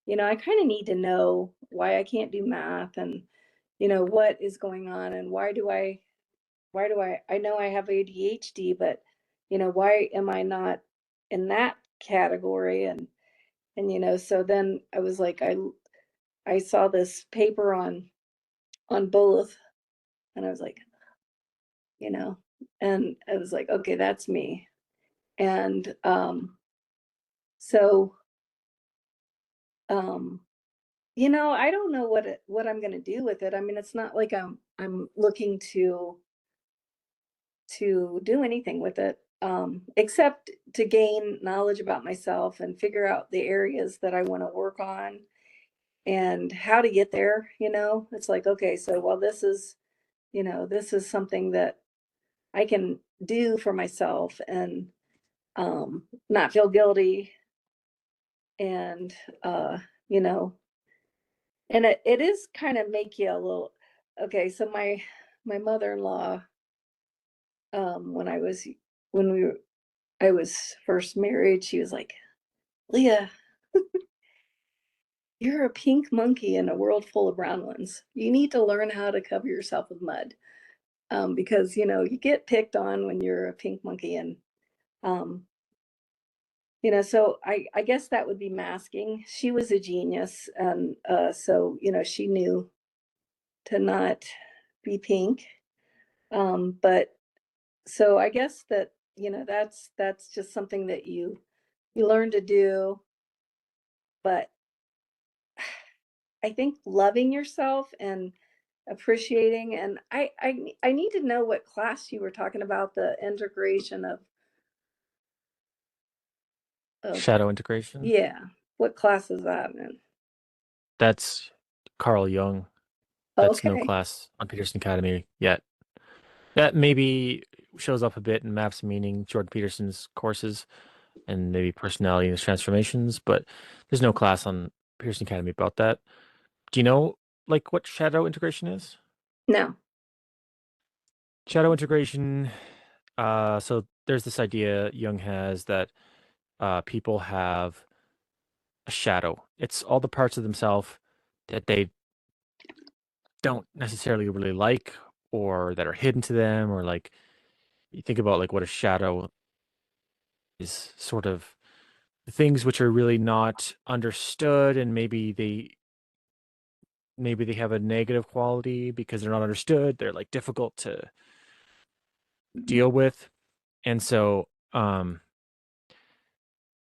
you know, I kind of need to know why I can't do math, and you know what is going on, and why do I know I have ADHD, but you know, why am I not in that category? And you know, so then I was like, I saw this paper on both, and I was like, you know, and I was like, okay, that's me. And so um you know, I don't know what I'm going to do with it. I mean, it's not like I'm looking to do anything with it, except to gain knowledge about myself and figure out the areas that I want to work on and how to get there. You know, it's like, okay, so well, this is, you know, this is something that I can do for myself, and not feel guilty, and you know, and it is kind of make you a little. Okay, so my mother-in-law, when when we were I was first married, she was like, Leah, you're a pink monkey in a world full of brown ones. You need to learn how to cover yourself with mud, because you know you get picked on when you're a pink monkey. And um, you know, so I guess that would be masking. She was a genius, and so you know, she knew to not be pink. But so I guess that, you know, that's just something that you learn to do. But I think loving yourself and appreciating, and I need to know what class you were talking about, the integration of Shadow integration. yeah. What class is that in? That's Carl Jung. That's no Okay. class on Peterson Academy yet. That maybe shows up a bit in Maps and Meaning, Jordan Peterson's courses, and maybe personality and transformations, but there's no class on Pearson Academy about that. Do you know like what shadow integration is? No. Shadow integration, so there's this idea Jung has that people have a shadow. It's all the parts of themselves that they don't necessarily really like or that are hidden to them, or like you think about like what a shadow is, sort of things which are really not understood, and maybe they have a negative quality because they're not understood. They're like difficult to Mhm. deal with. And so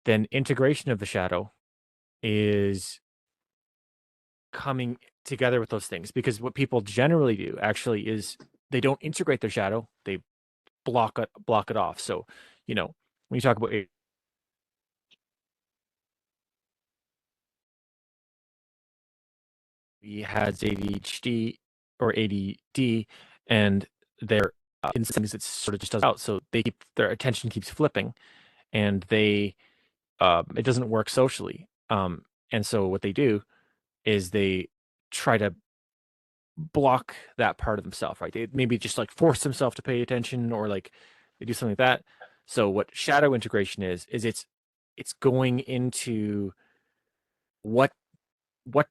then integration of the shadow is coming together with those things, because what people generally do actually is they don't integrate their shadow, they block it off. So, you know, when you talk about he has ADHD or ADD, and they're in things, it's sort of just does out. So their attention keeps flipping, and it doesn't work socially. And so what they do is they try to block that part of themselves, right? They maybe just like force themselves to pay attention, or like they do something like that. So what shadow integration is it's going into what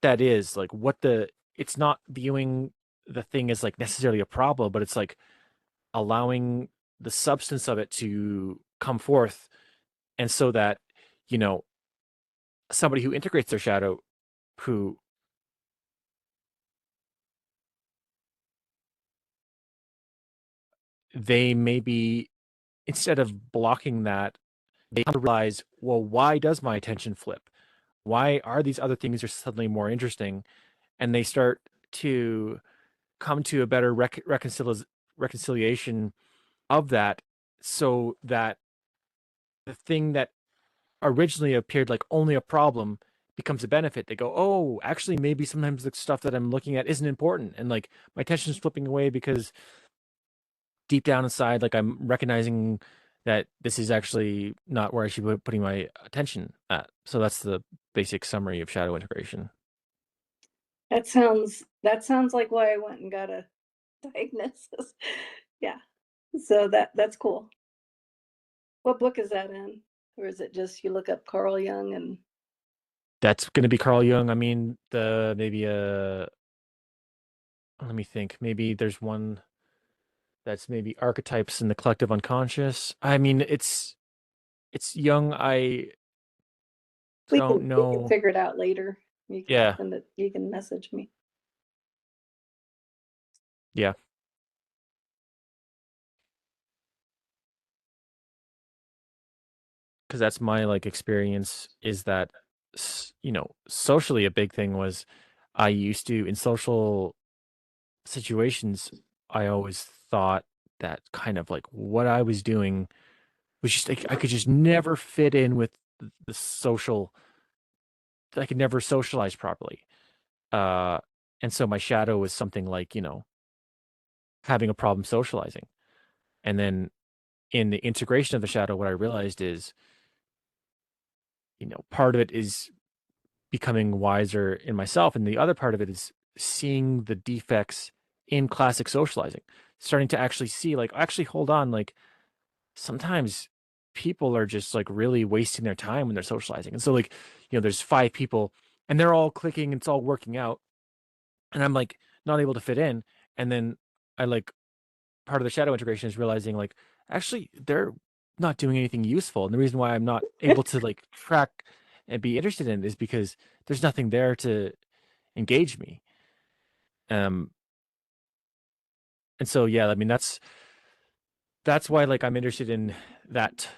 that is, like what the it's not viewing the thing as like necessarily a problem, but it's like allowing the substance of it to come forth. And so that, you know, somebody who integrates their shadow, who they maybe, instead of blocking that, they come to realize, well, why does my attention flip? Why are these other things are suddenly more interesting? And they start to come to a better reconciliation of that, so that the thing that originally appeared like only a problem becomes a benefit. They go, oh, actually, maybe sometimes the stuff that I'm looking at isn't important, and like my attention is flipping away because deep down inside, like I'm recognizing that this is actually not where I should be putting my attention at. So that's the basic summary of shadow integration. That sounds like why I went and got a diagnosis. Yeah. So that's cool. What book is that in? Or is it just you look up Carl Jung and That's going to be Carl Jung. I mean, the maybe let me think. Maybe there's one that's maybe archetypes in the collective unconscious. I mean, it's Jung. I don't we can know. figure it out later. You can Yeah, send it, you can message me. yeah, because that's my like experience is that socially a big thing was I used to in social situations I always thought that kind of like what I was doing was just like I could just never fit in with the social. I could never socialize properly. Uh, and so my shadow was something like having a problem socializing. And then in the integration of the shadow, what I realized is part of it is becoming wiser in myself, and the other part of it is seeing the defects in classic socializing, starting to actually see like actually hold on, like sometimes people are just like really wasting their time when they're socializing. And so like, there's five people and they're all clicking, it's all working out. And I'm like not able to fit in. And then I like part of the shadow integration is realizing like actually they're not doing anything useful. And the reason why I'm not able to like track and be interested in it is because there's nothing there to engage me. Um and so yeah, I mean that's why like I'm interested in that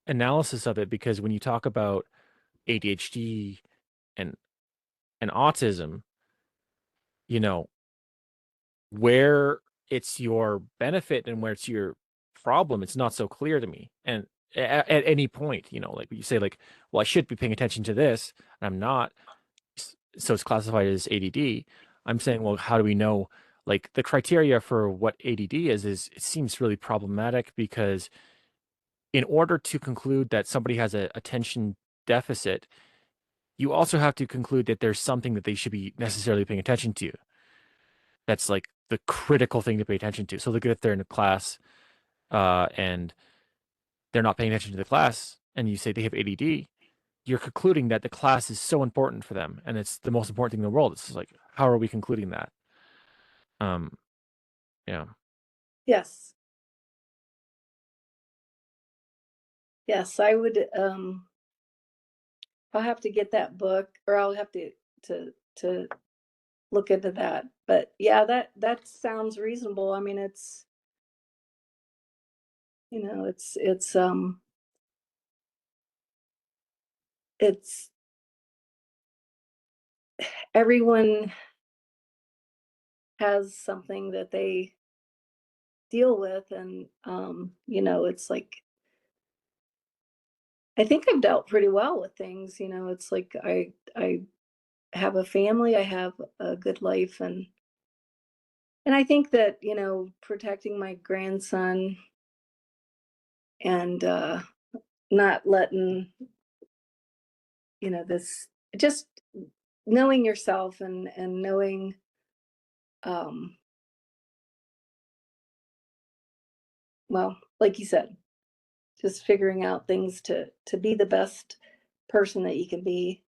analysis of it, because when you talk about ADHD and autism, you know, where it's your benefit and where it's your problem, it's not so clear to me. And at any point, like you say, like, well, I should be paying attention to this, and I'm not, so it's classified as ADD. I'm saying, well, how do we know? Like the criteria for what ADD is it seems really problematic because in order to conclude that somebody has a attention deficit, you also have to conclude that there's something that they should be necessarily paying attention to. That's like the critical thing to pay attention to. So look if they're in a class and they're not paying attention to the class, and you say they have ADD, you're concluding that the class is so important for them, and it's the most important thing in the world. It's like, how are we concluding that? Um, yeah, Yes. Yes, I would I'll have to get that book, or I'll have to look into that. But yeah, that sounds reasonable. I mean, it's everyone has something that they deal with, and it's like I think I've dealt pretty well with things. It's like I have a family, I have a good life, and I think that, protecting my grandson and not letting, this just knowing yourself and knowing um well, like you said, just figuring out things to be the best person that you can be.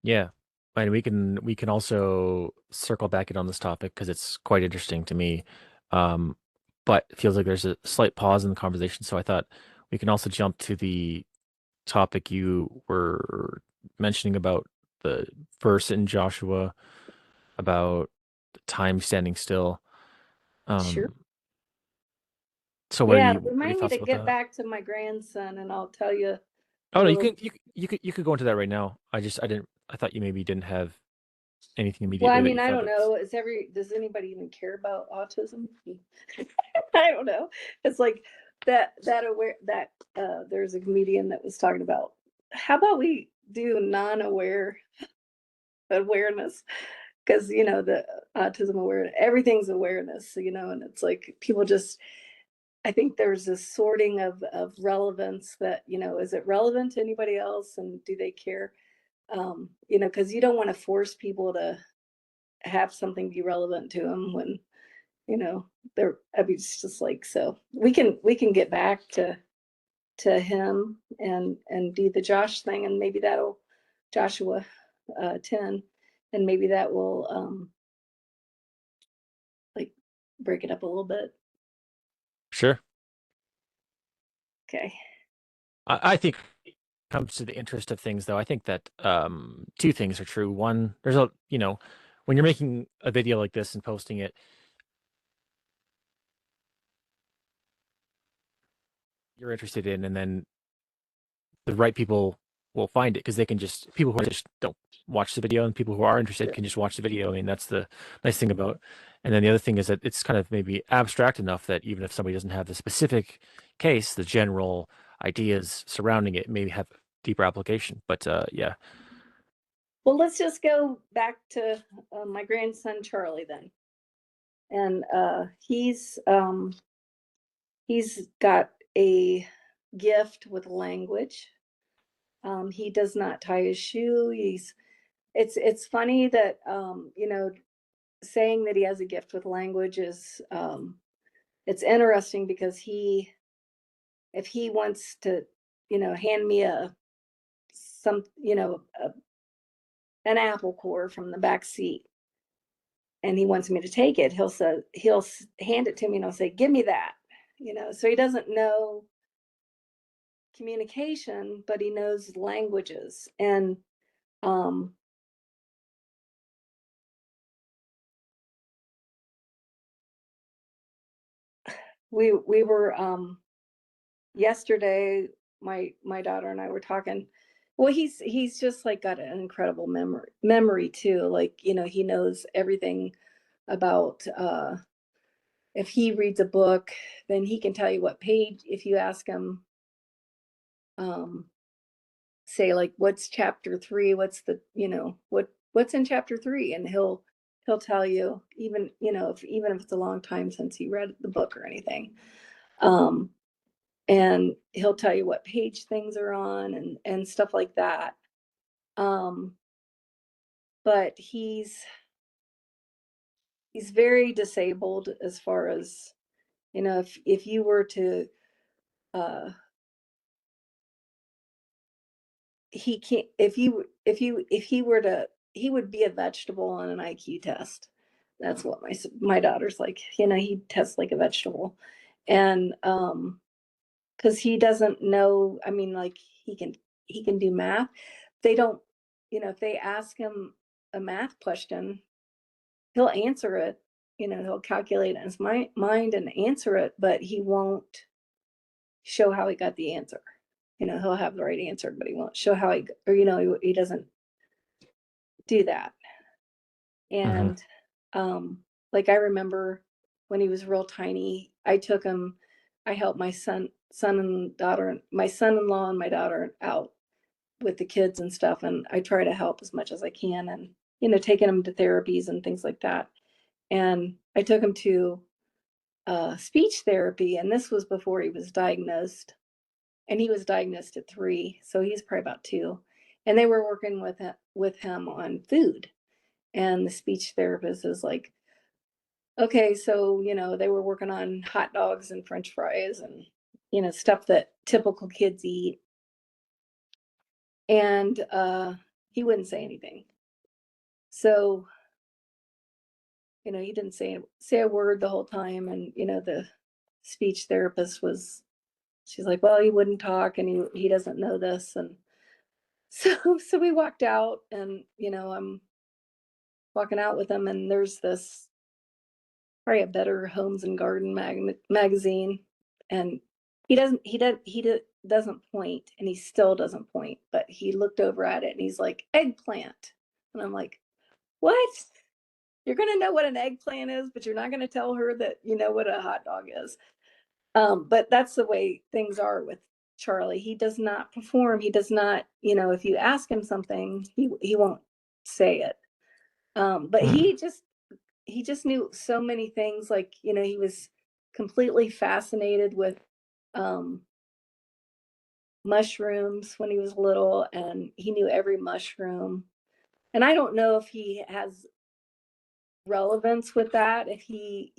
yeah. And we can also circle back in on this topic because it's quite interesting to me. Um, but it feels like there's a slight pause in the conversation, so I thought we can also jump to the topic you were mentioning about the verse in Joshua about time standing still. Sure. Um, so Yeah, what are your remind me thoughts to about get that? back to my grandson, and I'll tell you Oh a no, little. you could go into that right now. I thought you maybe didn't have anything Well, I immediately that mean, you I thought don't of. know. Does anybody even care about autism? I don't know. It's like there's a comedian that was talking about how about we do non-aware awareness, because the autism awareness, everything's awareness, and it's like people just, I think there's this sorting of relevance that, is it relevant to anybody else and do they care? Because you don't want to force people to have something be relevant to them when you know they're, I mean, it's just like, so we can get back to him and do the Josh thing, and maybe that'll Joshua 10, and maybe that will like break it up a little bit. Sure. Okay. I think comes to the interest of things though, I think that two things are true. One, there's a, when you're making a video like this and posting it, you're interested in, and then the right people will find it because they can just, people who just don't watch the video and people who are interested Sure. can just watch the video. I mean, that's the nice thing about. And then the other thing is that it's kind of maybe abstract enough that even if somebody doesn't have the specific case, the general ideas surrounding it maybe have deeper application. But yeah, Well, let's just go back to my grandson Charlie then, and he's got a gift with language. He does not tie his shoe. It's funny that saying that he has a gift with language is it's interesting because if he wants to hand me an apple core from the back seat and he wants me to take it, he'll hand it to me and I'll say, give me that. So he doesn't know communication, but he knows languages. And um we were yesterday, my daughter and I were talking. Well, he's just like got an incredible memory too. Like, he knows everything about if he reads a book, then he can tell you what page. If you ask him, um, say like, what's chapter 3? What's the, what's in chapter 3? And he'll tell you, even, if it's a long time since he read the book or anything. Um, and he'll tell you what page things are on and stuff like that. Um, but he's very disabled as far as, if you were to uh he can't, if he were to, he would be a vegetable on an IQ test. That's what my daughter's like, he tests like a vegetable. And because he doesn't know, I mean, like, he can do math. They don't, if they ask him a math question, he'll answer it. He'll calculate it in his mind and answer it, but he won't show how he got the answer. He'll have the right answer, but he won't show how or he doesn't do that. hmm And like, I remember when he was real tiny, I helped my son-in-law and my daughter out with the kids and stuff, and I try to help as much as I can, and taking him to therapies and things like that. And I took him to speech therapy, and this was before he was diagnosed. And he was diagnosed at 3, so he's probably about 2. And they were working with him on food. And the speech therapist is like, okay, so they were working on hot dogs and French fries and stuff that typical kids eat. And he wouldn't say anything. So he didn't say a word the whole time. And the speech therapist she's like, well, he wouldn't talk and he doesn't know this. And so we walked out, and I'm walking out with him, and there's this, probably a Better Homes and Garden magazine, and he doesn't he does he did doesn't point, and he still doesn't point, but he looked over at it and he's like, eggplant. And I'm like, what? You're going to know what an eggplant is, but you're not going to tell her that you know what a hot dog is. But that's the way things are with Charlie. He does not perform. He does not, if you ask him something, he won't say it. But he just knew so many things. Like, he was completely fascinated with mushrooms when he was little, and he knew every mushroom. And I don't know if he has relevance with that, if he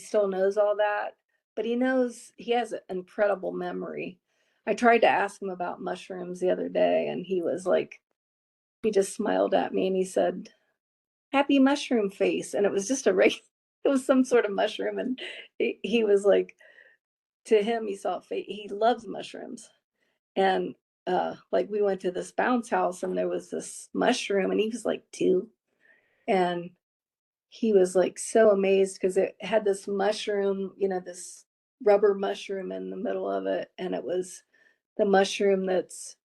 still knows all that, but he has an incredible memory. I tried to ask him about mushrooms the other day, and he was like, he just smiled at me and he said, happy mushroom face. And it was just it was some sort of mushroom. And he was like, to him, he saw he loves mushrooms. And like, we went to this bounce house and there was this mushroom, and he was like 2. And he was like so amazed because it had this mushroom, this rubber mushroom in the middle of it. And it was the mushroom that's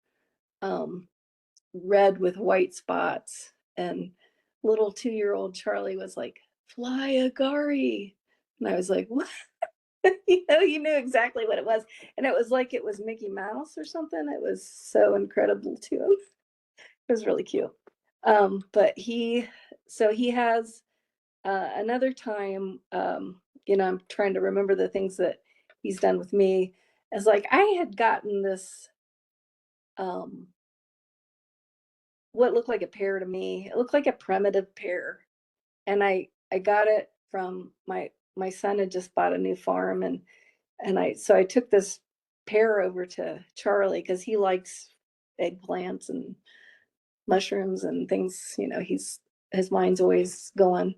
red with white spots. And little 2-year-old Charlie was like, fly agari. And I was like, what? He knew exactly what it was. And it was like it was Mickey Mouse or something. It was so incredible to him. It was really cute. But he has another time, I'm trying to remember the things that he's done with me. As like, I had gotten this, what looked like a pear to me. It looked like a primitive pear. And I got it from my son had just bought a new farm, and I took this pear over to Charlie because he likes eggplants and mushrooms and things. His mind's always going.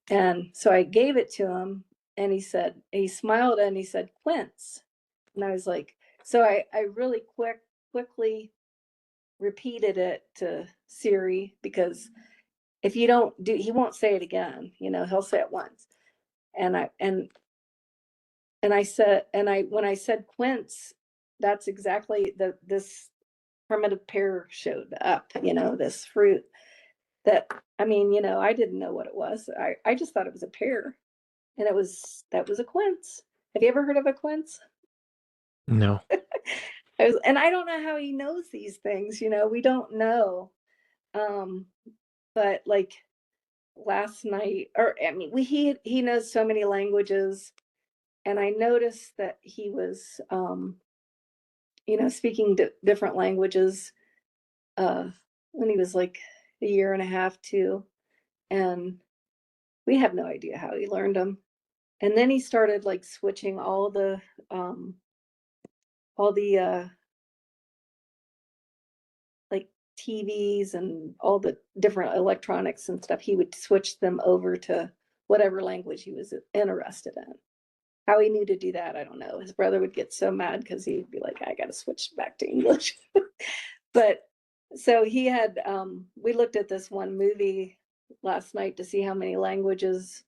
And so I gave it to him, and he smiled and he said, quince. And I was like, so I really quickly repeated it to Siri, because if you don't do, he won't say it again, he'll say it once. And I said, when I said quince, that's exactly this primitive pear showed up, this fruit that, I didn't know what it was. I just thought it was a pear. And that was a quince. Have you ever heard of a quince? No. And I don't know how he knows these things, we don't know. But like last night, or he knows so many languages, and I noticed that he was speaking different languages when he was like a year and a half, 2, and we have no idea how he learned them. And then he started like switching um all the like TVs and all the different electronics and stuff. He would switch them over to whatever language he was interested in. How he knew to do that, I don't know. His brother would get so mad because he'd be like, I got to switch back to English. But so we looked at this one movie last night to see how many languages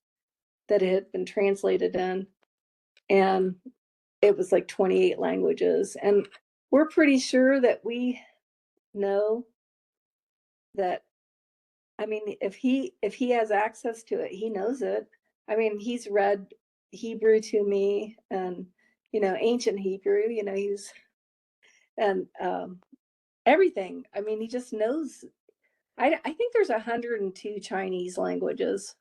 that it had been translated in. And it was like 28 languages. And we're pretty sure that we know that, if he has access to it, he knows it. He's read Hebrew to me, and ancient Hebrew, and everything. He just knows. I think there's 102 Chinese languages,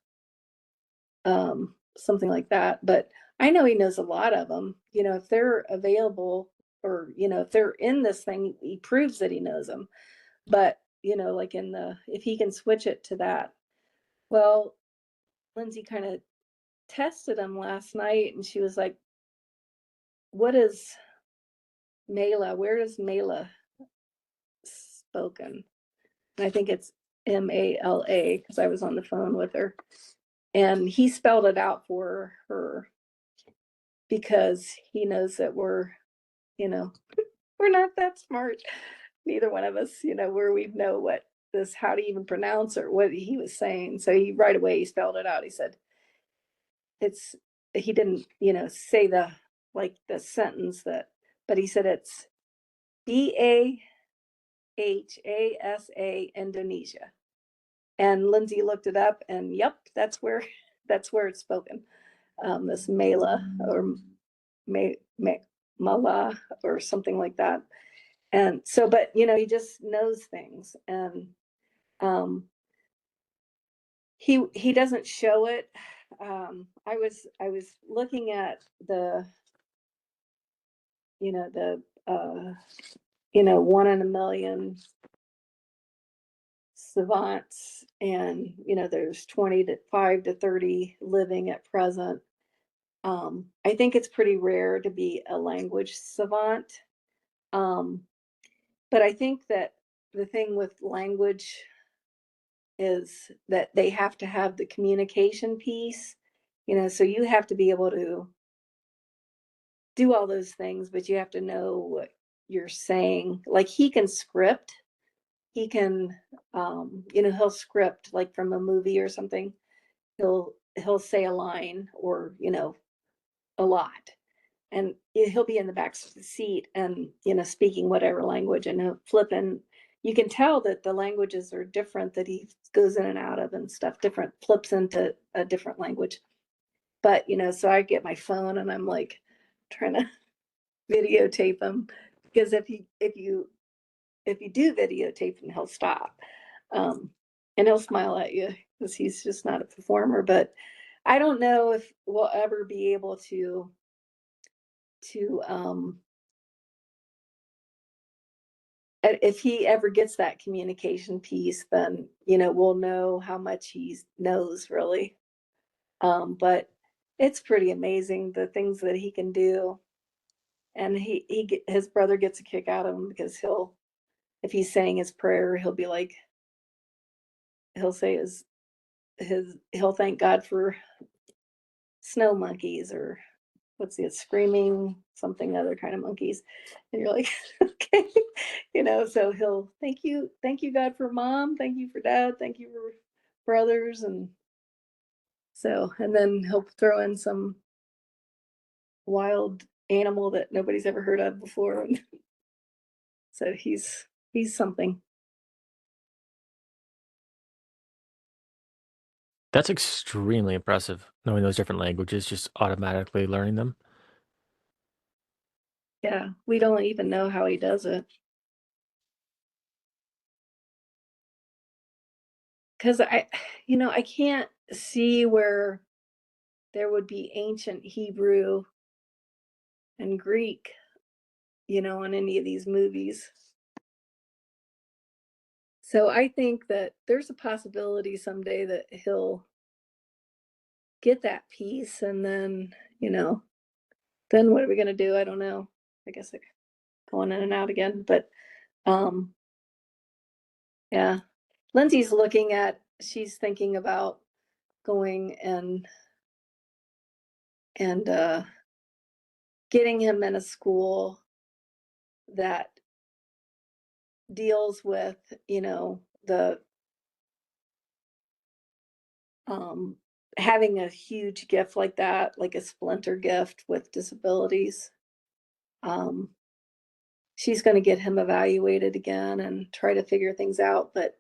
something like that. But I know he knows a lot of them. If they're available, or if they're in this thing, he proves that he knows them. But like if he can switch it to that. Well, Lindsay kind of tested him last night, and she was like, what is Mela? Where is Mela spoken? And I think it's Mala, because I was on the phone with her. And he spelled it out for her because he knows that we're not that smart. Neither one of us, where we know how to even pronounce or what he was saying. So he right away, he spelled it out. He said, he didn't, say the sentence but he said it's Bahasa Indonesia. And Lindsay looked it up, and yep, that's where it's spoken. This Mela or Mala or something like that. And so, but he just knows things, and um, he doesn't show it. I was looking at the the 1 in a million savants, and there's 25 to 30 living at present. I think it's pretty rare to be a language savant. um, but I think that the thing with language is that they have to have the communication piece, so you have to be able to do all those things, but you have to know what you're saying. Like, he can script, he can he'll script like from a movie or something. He'll say a line, or a lot, and he'll be in the back seat and speaking whatever language, and he'll flip, and you can tell that the languages are different, that he goes in and out of and stuff, different, flips into a different language. But so I get my phone and I'm like trying to videotape him, because if you do videotape him, he'll stop, um, and he'll smile at you because he's just not a performer. But I don't know if we'll ever be able to if he ever gets that communication piece, then we'll know how much he knows, really. But it's pretty amazing the things that he can do, and his brother gets a kick out of him, because if he's saying his prayer, he'll be like, he'll say he'll thank God for snow monkeys, or what's it, screaming something other kind of monkeys, and you're like, okay, so he'll thank you God for mom, thank you for dad, thank you for brothers, and so, and then he'll throw in some wild animal that nobody's ever heard of before, and so he's something. That's extremely impressive, knowing those different languages, just automatically learning them. Yeah, we don't even know how he does it, because I can't see where there would be ancient Hebrew and Greek, in any of these movies. So I think that there's a possibility someday that he'll get that piece, and then what are we gonna do? I don't know. I guess like going in and out again, but um, yeah. She's thinking about going and getting him in a school that deals with, the um having a huge gift like that, like a splinter gift with disabilities. Um, she's going to get him evaluated again and try to figure things out. But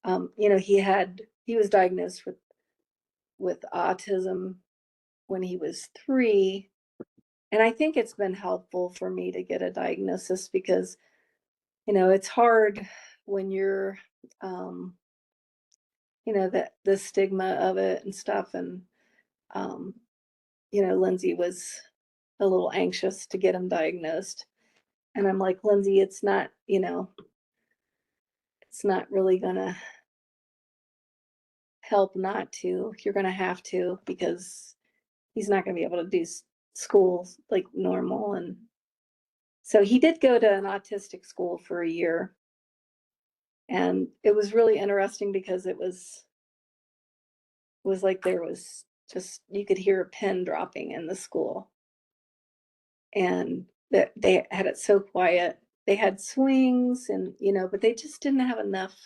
he was diagnosed with autism when he was 3, and I think it's been helpful for me to get a diagnosis, because it's hard when you're um, the stigma of it and stuff. And um, Lindsay was a little anxious to get him diagnosed, and I'm like, Lindsay, it's not really gonna help not to. You're gonna have to, because he's not gonna be able to do school like normal. And so he did go to an autistic school for a year, and it was really interesting, because it was like there was just, you could hear a pin dropping in the school, and that they had it so quiet. They had swings, and but they just didn't have enough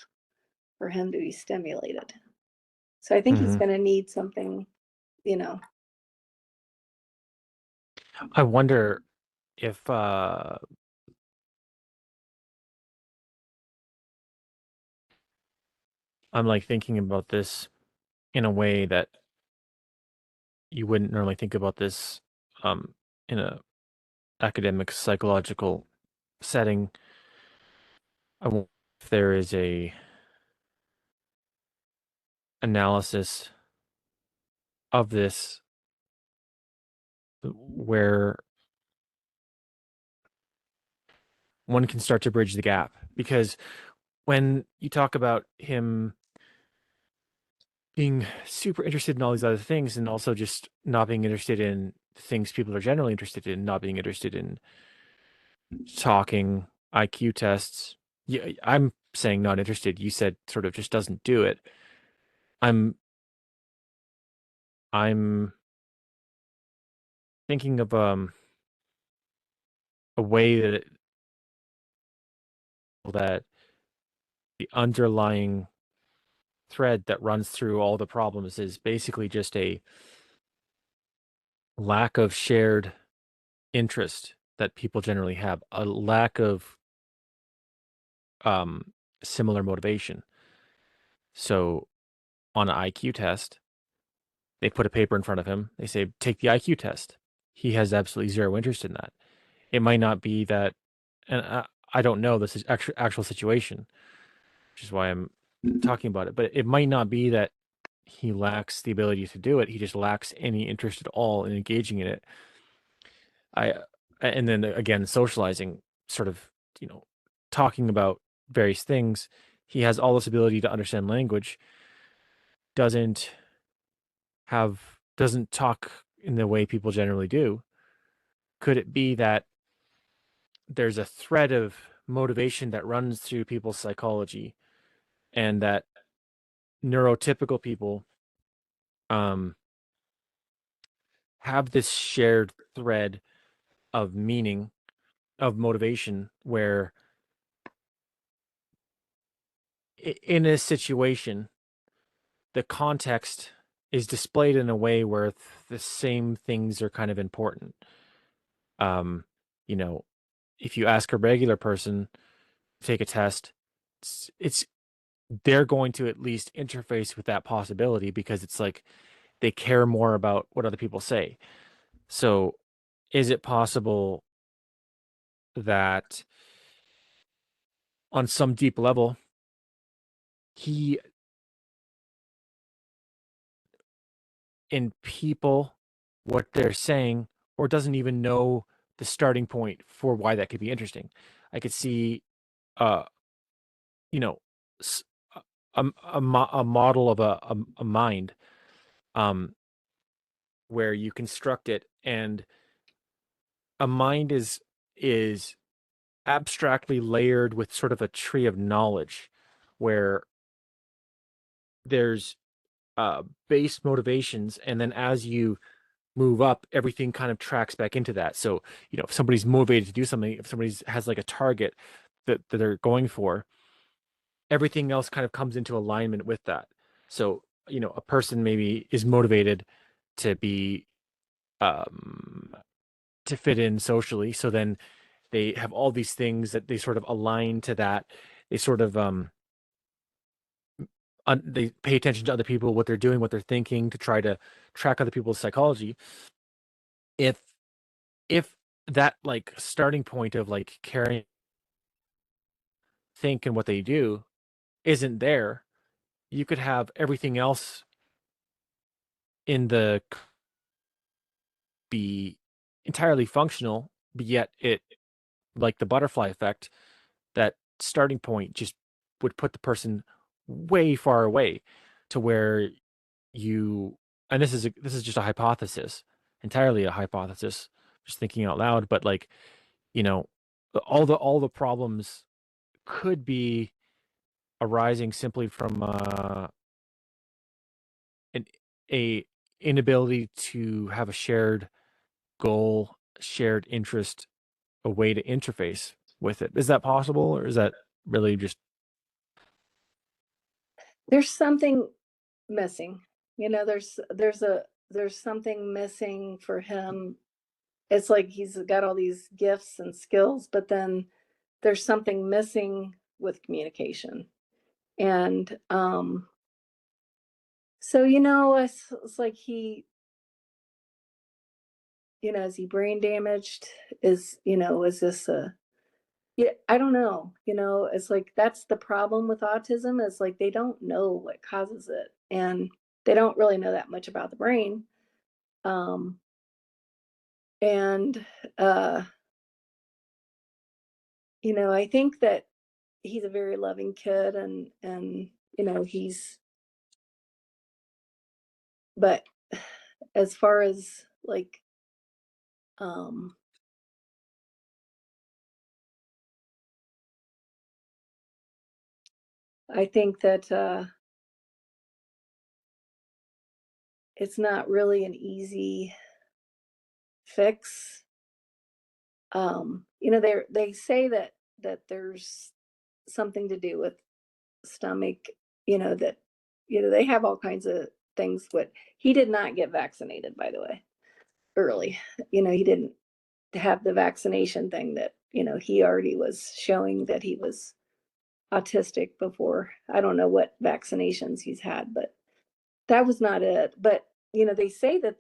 for him to be stimulated. So I think he's Hmm. going to need something, you know. I wonder if I'm like thinking about this in a way that you wouldn't normally think about this in a academic psychological setting. I wonder if there is a analysis of this where one can start to bridge the gap, because when you talk about him being super interested in all these other things and also just not being interested in things people are generally interested in, not being interested in talking, IQ tests. Yeah, I'm saying not interested. You said sort of just doesn't do it. I'm I'm thinking of a way that the underlying thread that runs through all the problems is basically just a lack of shared interest that people generally have, a lack of um similar motivation. So on an IQ test, they put a paper in front of him. They say, take the IQ test. He has absolutely zero interest in that. It might not be that, and I don't know this is actual situation, which is why I'm talking about it. But it might not be that he lacks the ability to do it. He just lacks any interest at all in engaging in it. I and then again, socializing, sort of, you know, talking about various things. He has all this ability to understand language, doesn't doesn't talk in the way people generally do. Could it be that there's a thread of motivation that runs through people's psychology, and that neurotypical people um, have this shared thread of meaning, of motivation, where in a situation, the context is displayed in a way where the same things are kind of important. Um, you know, if you ask a regular person to take a test, it's they're going to at least interface with that possibility, because it's like they care more about what other people say. So, is it possible that on some deep level, he in people what they're saying, or doesn't even know the starting point for why that could be interesting? I could see, uh, you know, s- a model of a mind, um, where you construct it, and a mind is abstractly layered with sort of a tree of knowledge, where there's base motivations, and then as you move up, everything kind of tracks back into that. So, if somebody's motivated to do something, if somebody has like a target that they're going for, everything else kind of comes into alignment with that. So, a person maybe is motivated to be um to fit in socially. So then they have all these things that they sort of align to that. They sort of they pay attention to other people, what they're doing, what they're thinking, to try to track other people's psychology. If if that like starting point of like caring, think, and what they do isn't there, you could have everything else in the be entirely functional, but yet it, like the butterfly effect, that starting point just would put the person way far away, to where you, and this is just a hypothesis, entirely a hypothesis, just thinking out loud, but like, you know all the problems could be arising simply from an a inability to have a shared goal, shared interest, a way to interface with it. Is that possible, or is that really just There's something missing. There's something missing for him. It's like he's got all these gifts and skills, but then there's something missing with communication. And so, it's like is he brain damaged? Is this a yeah, I don't know. It's like that's the problem with autism is like they don't know what causes it. And they don't really know that much about the brain. Um and uh I think that he's a very loving kid and he's but as far as like um I think that it's not really an easy fix. They say that there's something to do with stomach, that they have all kinds of things. But he did not get vaccinated, by the way, early. He didn't have the vaccination thing that he already was showing that he was autistic before. I don't know what vaccinations he's had, but that was not it. But they say that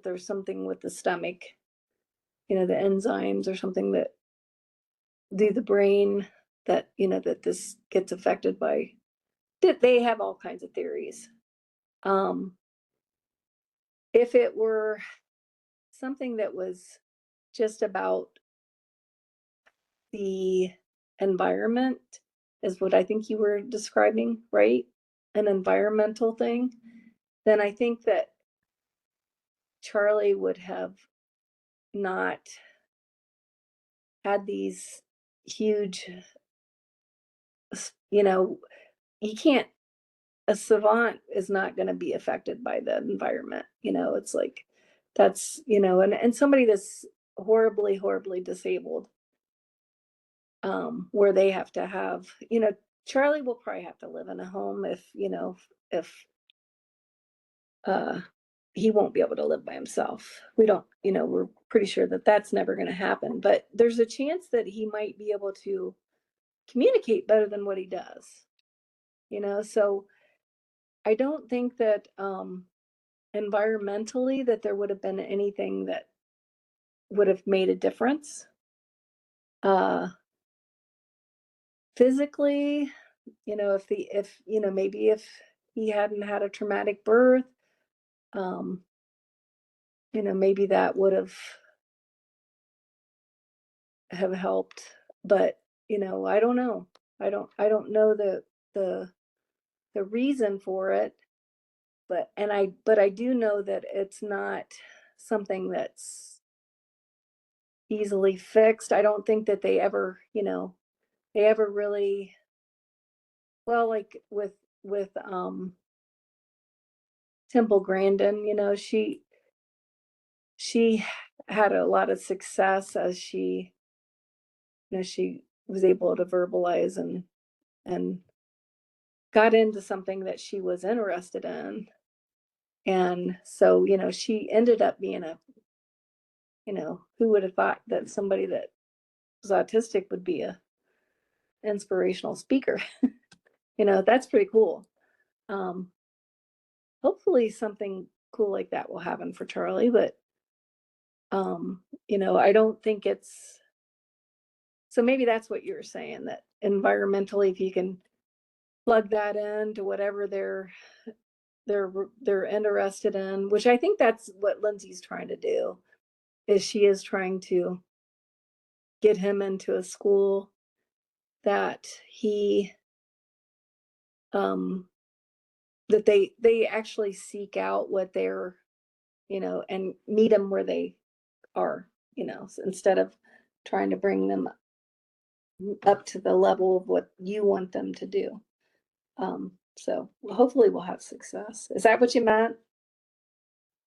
there's something with the stomach, the enzymes or something that do the brain, that that this gets affected by. That they have all kinds of theories. um if it were something that was just about the environment, is what I think you were describing, right? An environmental thing, then I think that Charlie would have not had these huge, you know he can't a savant is not going to be affected by the environment. It's like that's and somebody that's horribly disabled, where they have to have Charlie will probably have to live in a home if uh he won't be able to live by himself. We don't, we're pretty sure that that's never going to happen, but there's a chance that he might be able to communicate better than what he does. So I don't think that environmentally that there would have been anything that would have made a difference. uh Physically, if maybe if he hadn't had a traumatic birth, um maybe that would have helped. But I don't know. I don't know the the reason for it. But I do know that it's not something that's easily fixed. I don't think that they ever really, well, like with Temple Grandin, she had a lot of success as she was able to verbalize and got into something that she was interested in. And so, she ended up being who would have thought that somebody that was autistic would be a inspirational speaker? That's pretty cool. Um, Hopefully something cool like that will happen for Charlie, but I don't think it's so maybe that's what you're saying, that environmentally, if you can plug that into whatever they're interested in, which I think that's what Lindsay's trying to do, is she is trying to get him into a school that he um that they actually seek out what they're, and meet them where they are, so instead of trying to bring them up to the level of what you want them to do. So hopefully we'll have success. Is that what you meant?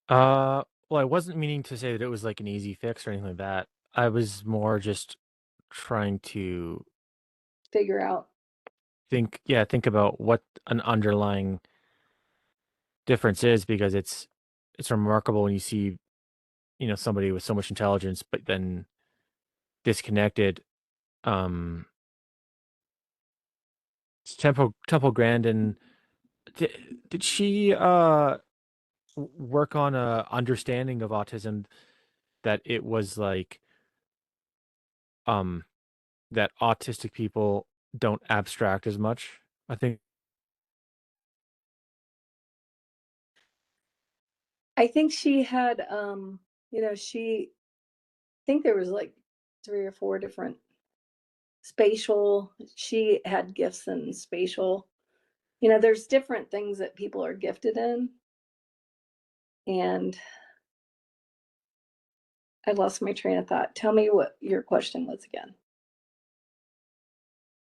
Well, I wasn't meaning to say that it was like an easy fix or anything like that. I was more just trying to Figure out. think about what an underlying difference is, because it's remarkable when you see, somebody with so much intelligence but then disconnected. Um Temple Grandin, did, did she work on a understanding of autism that it was like um that autistic people don't abstract as much? I think I think she had, she I think there was like 3 or 4 different spatial she had gifts in spatial. There's different things that people are gifted in, and I lost my train of thought. Tell me what your question was again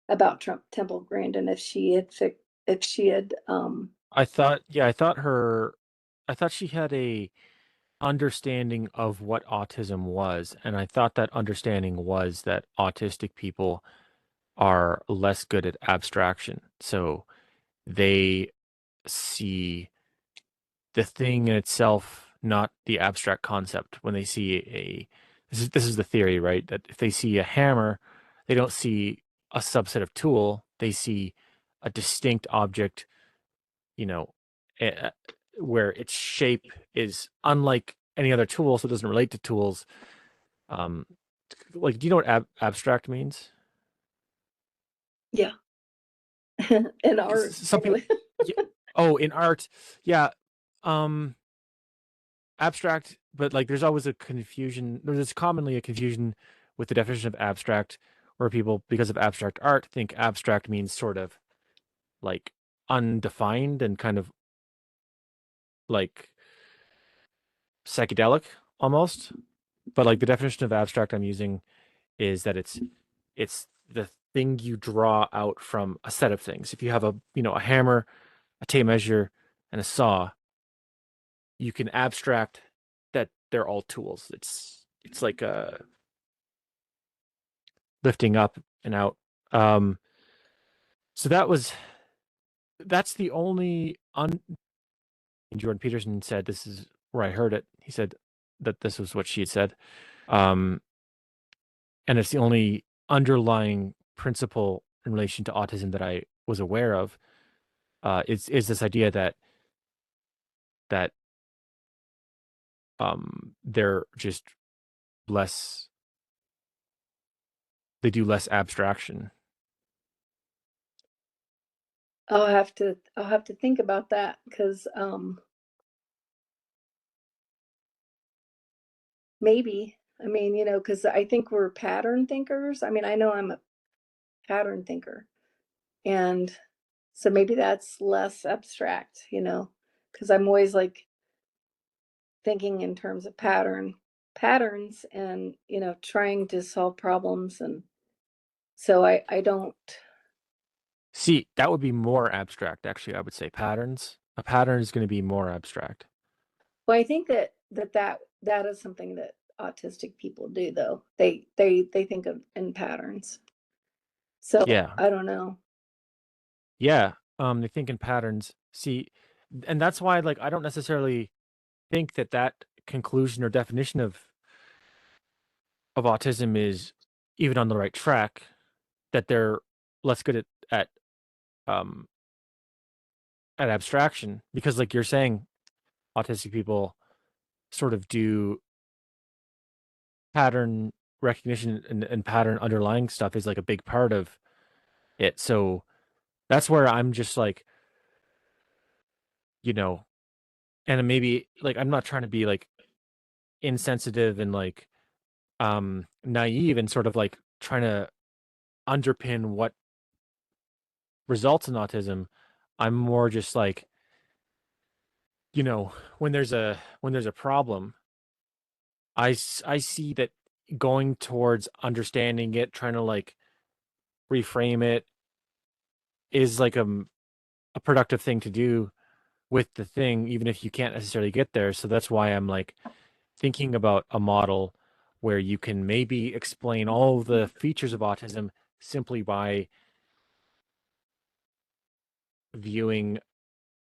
about Trump Temple Grandin, if she had, I thought she had a understanding of what autism was, and I thought that understanding was that autistic people are less good at abstraction. So they see the thing in itself, not the abstract concept. When they see this is the theory, right? That if they see a hammer, they don't see a subset of tool. They see a distinct object, you know, eh, where its shape is unlike any other tool, so it doesn't relate to tools. Um, like, do you know what abstract means? yeah, in Because art some people, anyway. yeah, oh, in art, yeah. Um, Abstract, but like there's always a confusion. There's commonly a confusion with the definition of abstract, where people, because of abstract art, think abstract means sort of like undefined and kind of like psychedelic almost. But like the definition of abstract I'm using is that it's the thing you draw out from a set of things. If you have a hammer, a tape measure, and a saw, you can abstract that they're all tools. It's like a lifting up and out. Um, so that's the only Jordan Peterson said this is where I heard it. He said that this was what she had said. Um, and it's the only underlying principle in relation to autism that I was aware of. Is this idea that they're just less they do less abstraction. I'll have to think about that because maybe. I mean, because I think we're pattern thinkers. I mean, I know I'm a pattern thinker, and so maybe that's less abstract, because I'm always like thinking in terms of patterns and trying to solve problems, and so I don't. See, that would be more abstract, actually, I would say patterns. A pattern is going to be more abstract. Well, I think that is something that autistic people do, though. They think of in patterns. So Yeah. I don't know. Yeah. They think in patterns. See, and that's why, like, I don't necessarily think that conclusion or definition of autism is even on the right track, that they're less good um at abstraction, because like you're saying, autistic people sort of do pattern recognition, and pattern underlying stuff is like a big part of it. So that's where I'm just like, you know, and maybe like I'm not trying to be like insensitive and like naive and sort of like trying to underpin what results in autism. I'm more just like, when there's a problem, I see that going towards understanding it, trying to like reframe it, is like a productive thing to do with the thing, even if you can't necessarily get there. So that's why I'm like thinking about a model where you can maybe explain all the features of autism simply by viewing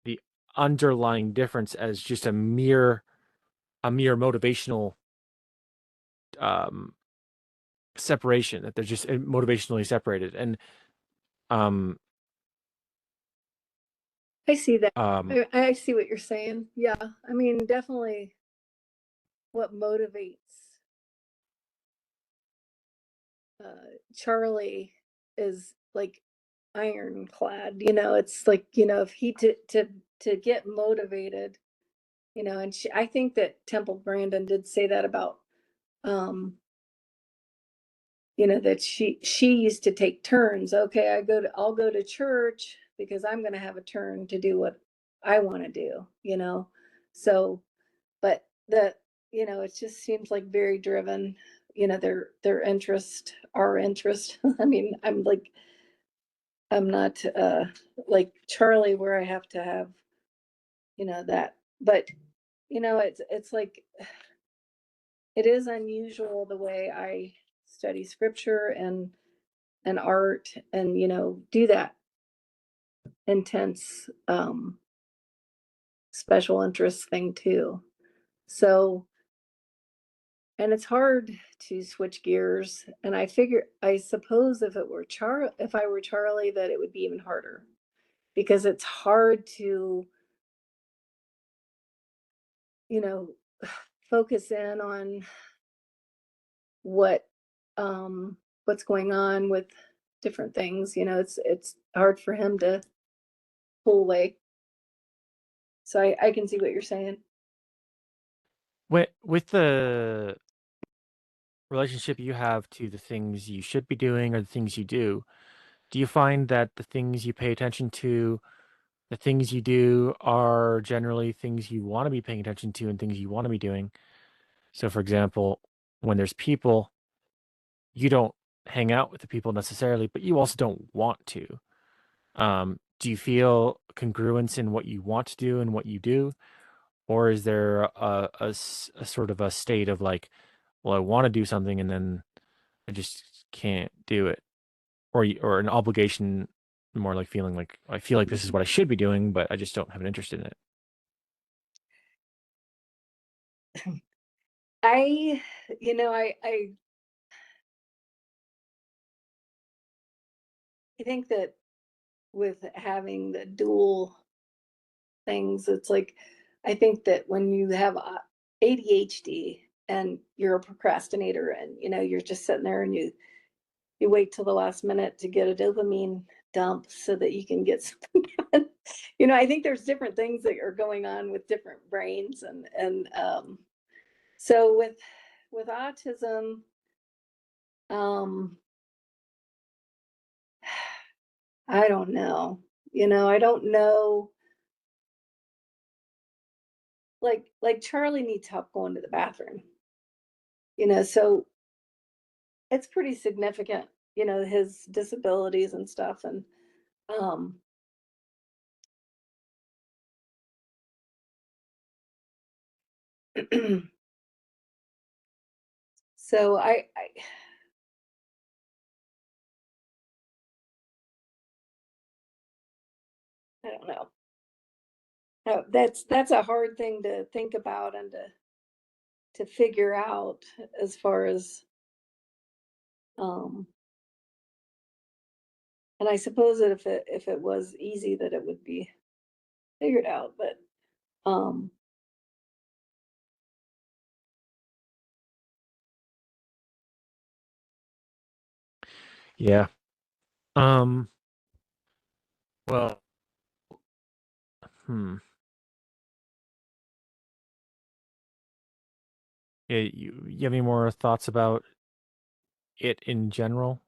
the underlying difference as just a mere motivational um separation, that they're just motivationally separated. And um I see that. Um, I see what you're saying. Yeah. I mean, definitely what motivates Charlie is like ironclad. It's like, if he to get motivated, and I think that Temple Grandin did say that about um that she used to take turns. Okay, I'll go to church because I'm going to have a turn to do what I want to do. So, but it just seems like very driven, their interest, our interest. I mean, I'm not like Charlie where I have to have, that, but it's like it is unusual the way I study scripture and art and do that intense special interest thing too. So, and it's hard to switch gears, and I suppose if I were Charlie, that it would be even harder, because it's hard to you know focus in on what what's going on with different things. It's hard for him to pull away. So I can see what you're saying. with the relationship you have to the things you should be doing or the things you do you find that the things you pay attention to, the things you do are generally things you want to be paying attention to and things you want to be doing? So, for example, when there's people, you don't hang out with the people necessarily, but you also don't want to. Do you feel congruence in what you want to do and what you do? Or is there a sort of a state of like, well, I want to do something and then I just can't do it? Or an obligation, more like feeling like I feel like this is what I should be doing, but I just don't have an interest in it. I, you know, I think that with having the dual things, it's like, I think that when you have ADHD and you're a procrastinator and, you're just sitting there and you wait till the last minute to get a dopamine dump so that you can get something done. I think there's different things that are going on with different brains and so with autism, um, I don't know. I don't know. Like Charlie needs help going to the bathroom. So it's pretty significant. His disabilities and stuff, and um, so I don't know. That's a hard thing to think about and to figure out as far as um, and I suppose that if it was easy that it would be figured out, but um Yeah. Um, well, hmm. Yeah, you have any more thoughts about it in general?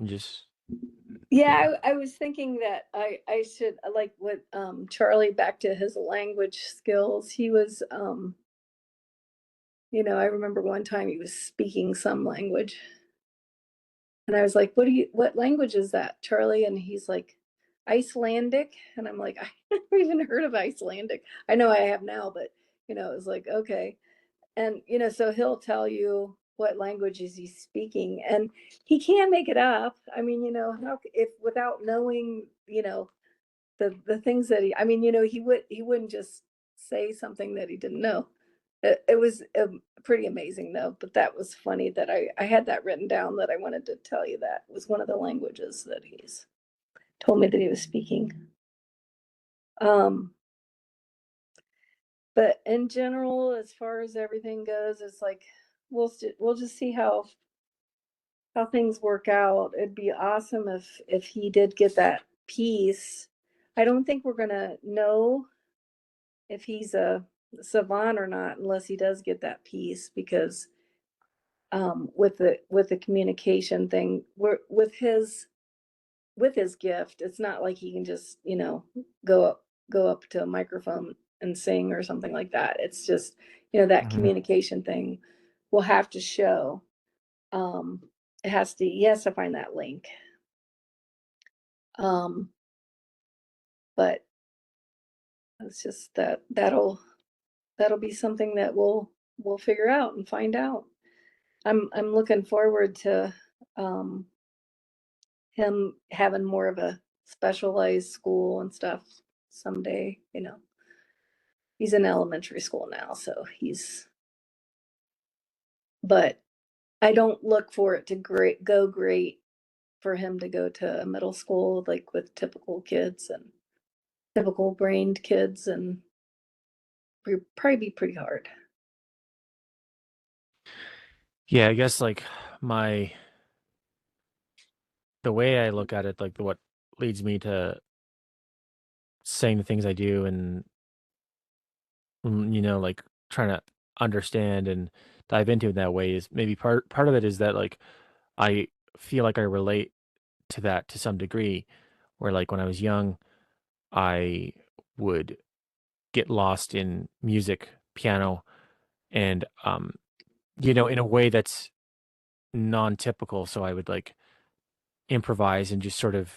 Just yeah, I was thinking that I should like what Charlie, back to his language skills. He was I remember one time he was speaking some language, and I was like, what language is that, Charlie? And he's like, Icelandic. And I'm like, I never even heard of Icelandic. I know I have now, but it was like, okay. And so he'll tell you what languages he's speaking, and he can make it up. I mean, how if without knowing, the things that I mean, he wouldn't just say something that he didn't know. It was pretty amazing though. But that was funny that I had that written down, that I wanted to tell you that was one of the languages that he's told me that he was speaking. Um, but in general, as far as everything goes, it's like we'll just see how things work out. It'd be awesome if he did get that piece. I don't think we're gonna know if he's a savant or not unless he does get that piece, because with the communication thing, we're with his gift, it's not like he can just, go up to a microphone and sing or something like that. It's just, that Mhm. communication thing will have to show. Um, he has to find that link. Um, but it's just that'll be something that we'll figure out and find out. I'm looking forward to um him having more of a specialized school and stuff someday. He's in elementary school now, so but I don't look for it to go great for him to go to a middle school like with typical kids and typical brained kids, and probably be pretty hard. Yeah, I guess like my the way I look at it, like what leads me to saying the things I do and like trying to understand and dive into it that way is maybe part of it is that like I feel like I relate to that to some degree where like when I was young, I would get lost in music, piano, and in a way that's non-typical. So I would like improvise and just sort of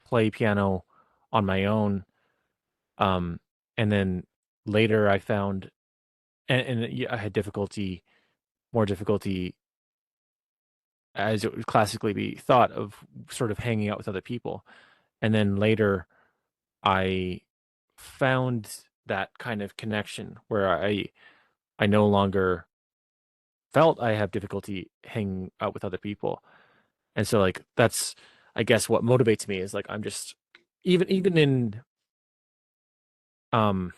play piano on my own. Um, and then later I found, and yeah, I had more difficulty, as it would classically be thought of, sort of hanging out with other people. And then later I found that kind of connection where I no longer felt I have difficulty hanging out with other people. And so like that's I guess what motivates me is like I'm just even in um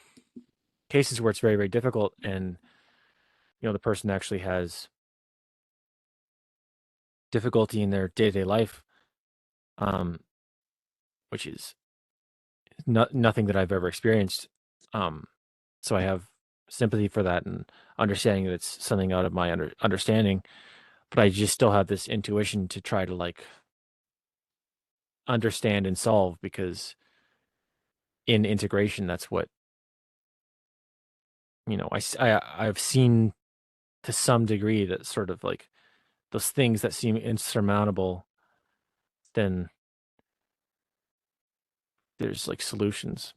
cases where it's very, very difficult and the person actually has difficulty in their day-to-day life, um, which is nothing that I've ever experienced. Um, so I have sympathy for that and understanding that it's something out of my understanding, but I just still have this intuition to try to like understand and solve because in integration, that's what, I've seen to some degree that sort of like those things that seem insurmountable, then there's like solutions.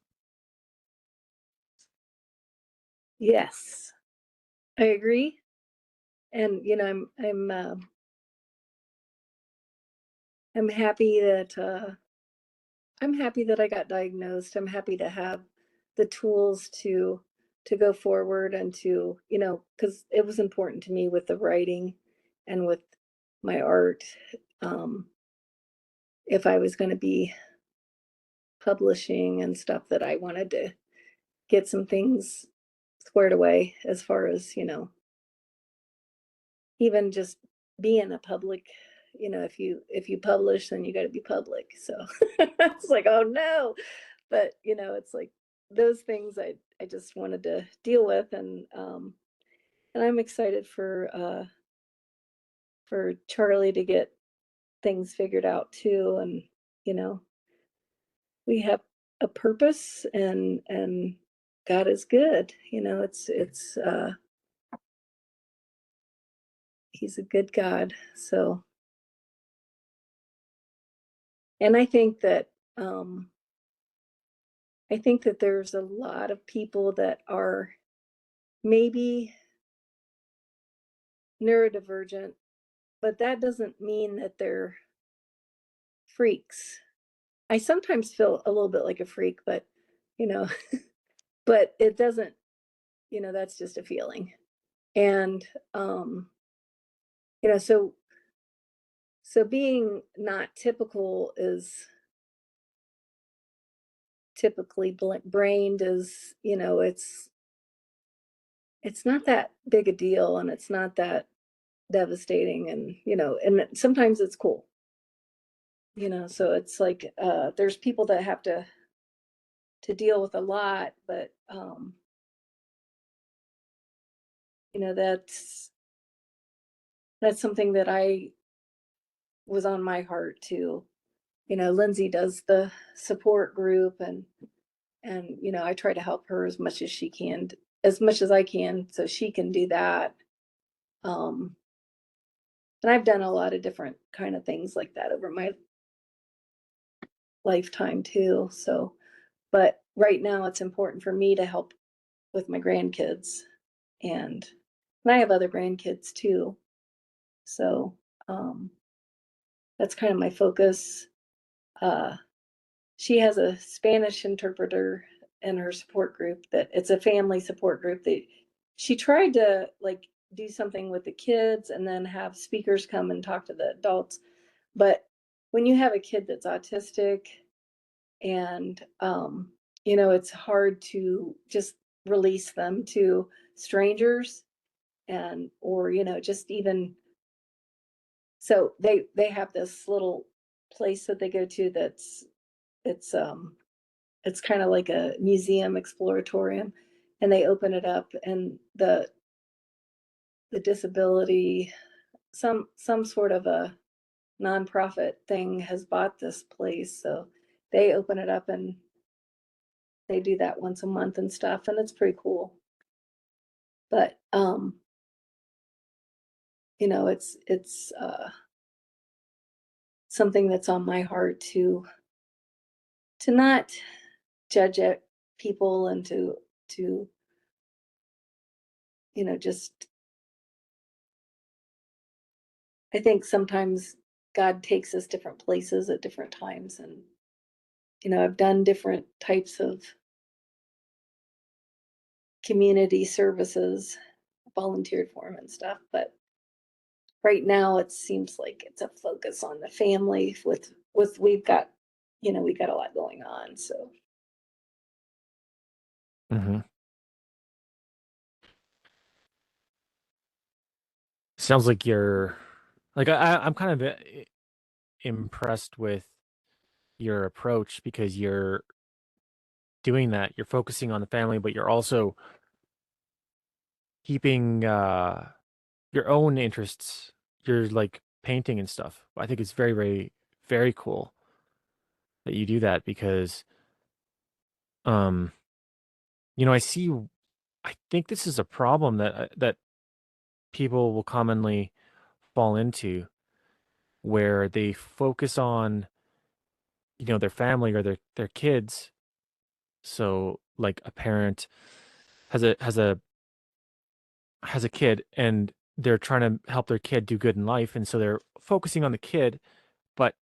Yes, I agree. And I'm happy that I'm happy that I got diagnosed. I'm happy to have the tools to go forward and to, because it was important to me with the writing and with my art. Um, if I was going to be publishing and stuff, that I wanted to get some things squared away as far as, even just being a public, if you publish, then you got to be public. So it's like, oh no. But it's like those things I just wanted to deal with, and I'm excited for Charlie to get things figured out too. And you know we have a purpose, and God is good. It's he's a good God. So, and um I think that there's a lot of people that are maybe neurodivergent, but that doesn't mean that they're freaks. I sometimes feel a little bit like a freak, but you know, but it doesn't, that's just a feeling. And you know, so being not typical is typically brained is, it's not that big a deal and it's not that devastating, and and sometimes it's cool. So it's like there's people that have to deal with a lot, but you know that's that's something that I was on my heart too. Lindsay does the support group, and I try to help her as much as she can, as much as I can, so she can do that. um and I've done a lot of different kind of things like that over my lifetime too. So, but right now it's important for me to help with my grandkids, and I have other grandkids too. So, um that's kind of my focus. uh she has a Spanish interpreter in her support group, that it's a family support group that she tried to like do something with the kids and then have speakers come and talk to the adults. But when you have a kid that's autistic, and it's hard to just release them to strangers, and or just even, so they have this little place that they go to, it's it's kind of like a museum exploratorium, and they open it up, and the disability, some sort of a nonprofit thing has bought this place, so they open it up and they do that once a month and stuff, and it's pretty cool. But it's something that's on my heart to not judge at people, and to just, I think sometimes God takes us different places at different times, and I've done different types of community services, volunteered for 'em and stuff, but right now it seems like it's a focus on the family with we got a lot going on, so. Hmm. Sounds like you're like I'm kind of impressed with your approach because you're doing that. You're focusing on the family, but you're also keeping your own interests. You're like painting and stuff. I think it's very, very, very cool that you do that because um I see I think this is a problem that people will commonly fall into where they focus on their family or their kids. So like a parent has a kid and they're trying to help their kid do good in life, and so they're focusing on the kid, but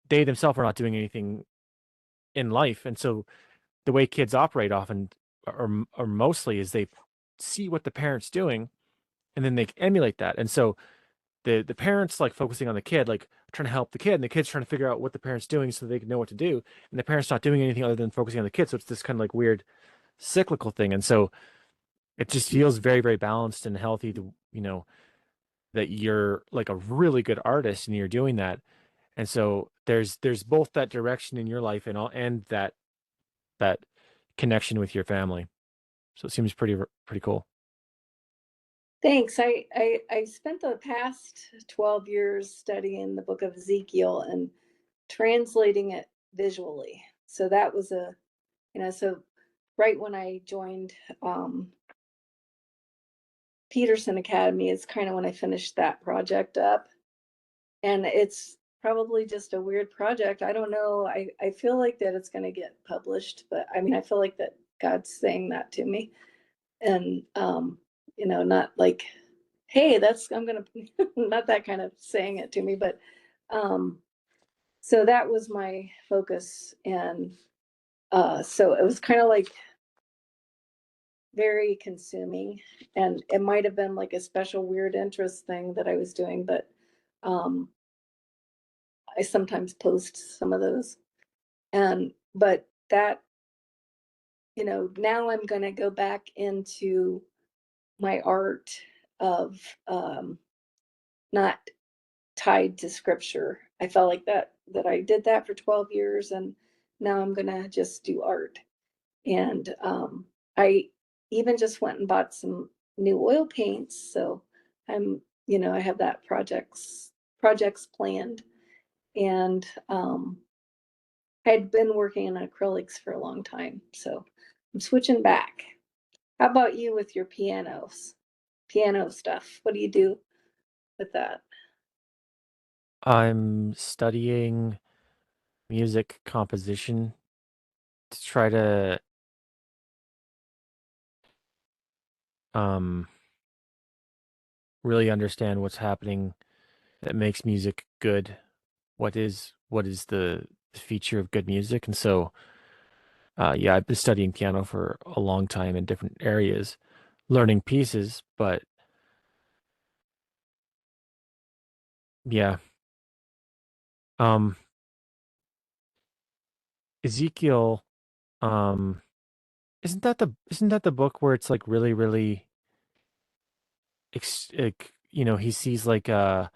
they themselves are not doing anything in life. And so the way kids operate often or mostly is they see what the parents doing and then they emulate that. And so the parents like focusing on the kid, like trying to help the kid, and the kid's trying to figure out what the parents doing so they can know what to do, and the parents not doing anything other than focusing on the kid. So it's this kind of like weird cyclical thing. And so it just feels very, very balanced and healthy to that you're like a really good artist and you're doing that. And so there's both that direction in your life and that connection with your family. So it seems pretty cool. Thanks. I spent the past 12 years studying the book of Ezekiel and translating it visually. So that was so right when I joined Peterson Academy is kind of when I finished that project up. And it's probably just a weird project. I don't know. I feel like that it's going to get published, but I mean, I feel like that God's saying that to me. And, not like, hey, I'm going to, not that kind of saying it to me, but, so that was my focus. And, so it was kind of like very consuming, and it might have been like a special weird interest thing that I was doing, but, um, I sometimes post some of those. But that now I'm going to go back into my art of not tied to scripture. I felt like that I did that for 12 years, and now I'm going to just do art. And I even just went and bought some new oil paints, so I have that projects planned. And I'd been working in acrylics for a long time, so I'm switching back. How about you with your piano stuff? What do you do with that? I'm studying music composition to try to um really understand what's happening that makes music good. What is the feature of good music? And so yeah, I've been studying piano for a long time in different areas, learning pieces, but yeah. Um Ezekiel, um isn't that the book where it's like really, really he sees like a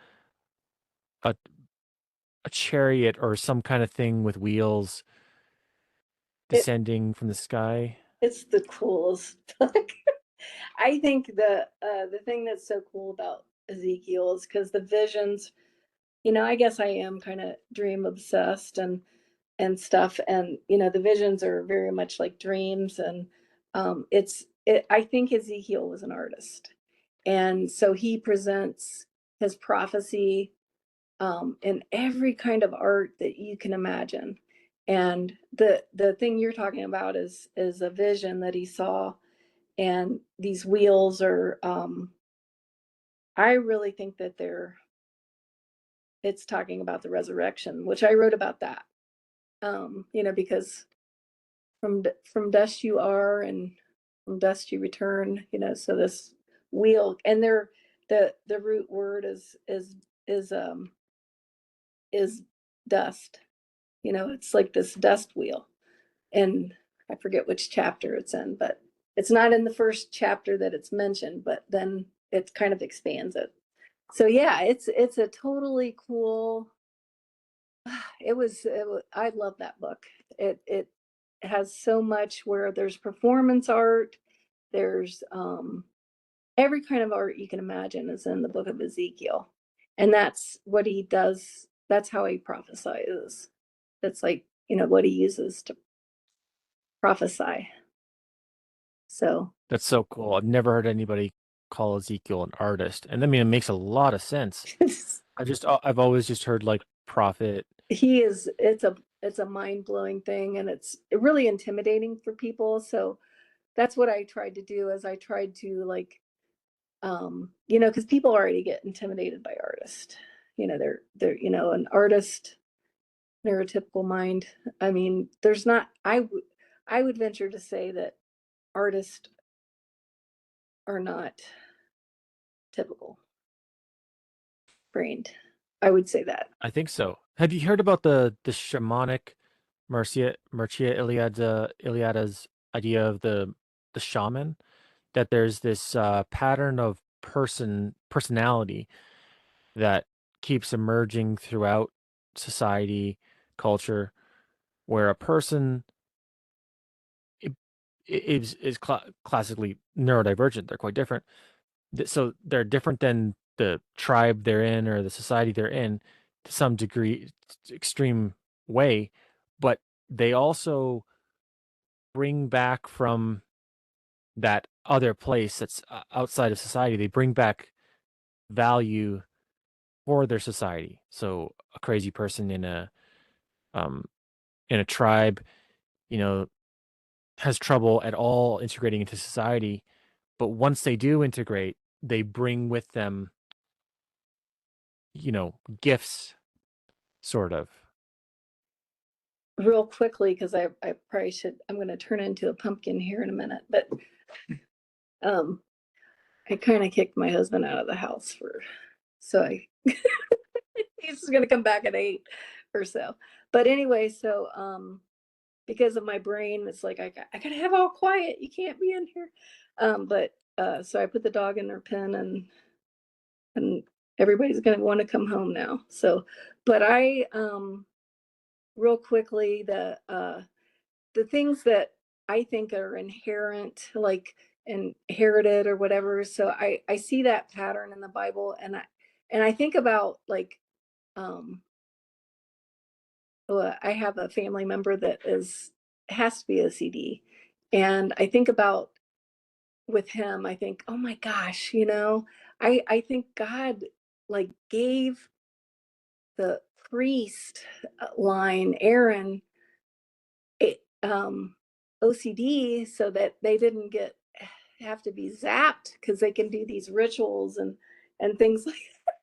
a chariot or some kind of thing with wheels It descending from the sky. it's the coolest book. I think the thing that's so cool about Ezekiel is because the visions, I guess I am kind of dream obsessed and stuff, and the visions are very much like dreams. And I think Ezekiel was an artist, and so he presents his prophecy in every kind of art that you can imagine. And the thing you're talking about is a vision that he saw, and these wheels are I really think that it's talking about the resurrection, which I wrote about that. Because from dust you are, and from dust you return. So this wheel, and the root word is um is dust. It's like this dust wheel. And I forget which chapter it's in, but it's not in the first chapter that it's mentioned, but then it kind of expands it. So yeah, it's a totally cool. I love that book. It has so much, where there's performance art, there's every kind of art you can imagine is in the book of Ezekiel. And that's what he does. That's how he prophesies. That's like, what he uses to prophesy. So That's so cool. I've never heard anybody call Ezekiel an artist. And I mean, it makes a lot of sense. I've always just heard like prophet. he is it's a mind-blowing thing, and it's really intimidating for people. So that's what I tried to do, is I tried to, like, because people already get intimidated by artists. They're an artist, neurotypical mind. I mean, there's not I would venture to say that artists are not typical brained. I would say that. I think so. Have you heard about the shamanic Mircea Eliada's idea of the shaman? That there's this pattern of personality that keeps emerging throughout society, culture, where a person i- is classically neurodivergent. They're quite different. So they're different than the tribe they're in or the society they're in to some degree, extreme way, but they also bring back from that other place that's outside of society. They bring back value for their society. So a crazy person um in a tribe, you know, has trouble at all integrating into society, but once they do integrate, they bring with them, gifts sort of. Real quickly, because I probably should. I'm going to turn into a pumpkin here in a minute, but um, I kind of kicked my husband out of the house so he's going to come back at 8 or so. But anyway, so because of my brain, it's like I gotta have all quiet. You can't be in here. So I put the dog in their pen, and everybody's gonna want to come home now. So, but I real quickly, the things that I think are inherent, like inherited or whatever. So I see that pattern in the Bible, and I think about like um I have a family member that is has to be OCD, and I think about with him. I think, oh my gosh, I think God like gave the priest line Aaron OCD so that they didn't have to be zapped because they can do these rituals and things like that.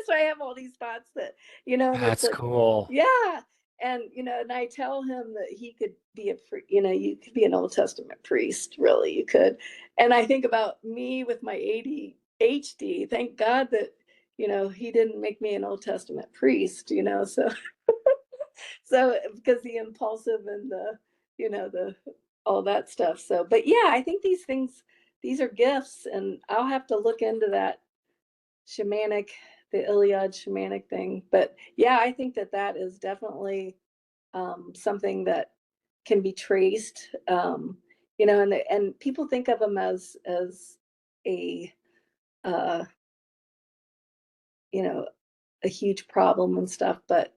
So I have all these thoughts that, and it's That's like, cool. yeah. And, and I tell him that he could be you could be an Old Testament priest, really, you could. And I think about me with my ADHD. Thank God that, he didn't make me an Old Testament priest, so because the impulsive and the all that stuff. So, but yeah, I think these are gifts, and I'll have to look into that shamanic, the Iliad shamanic thing. But yeah, I think that is definitely something that can be traced. And people think of them as a uh, you know a huge problem and stuff, but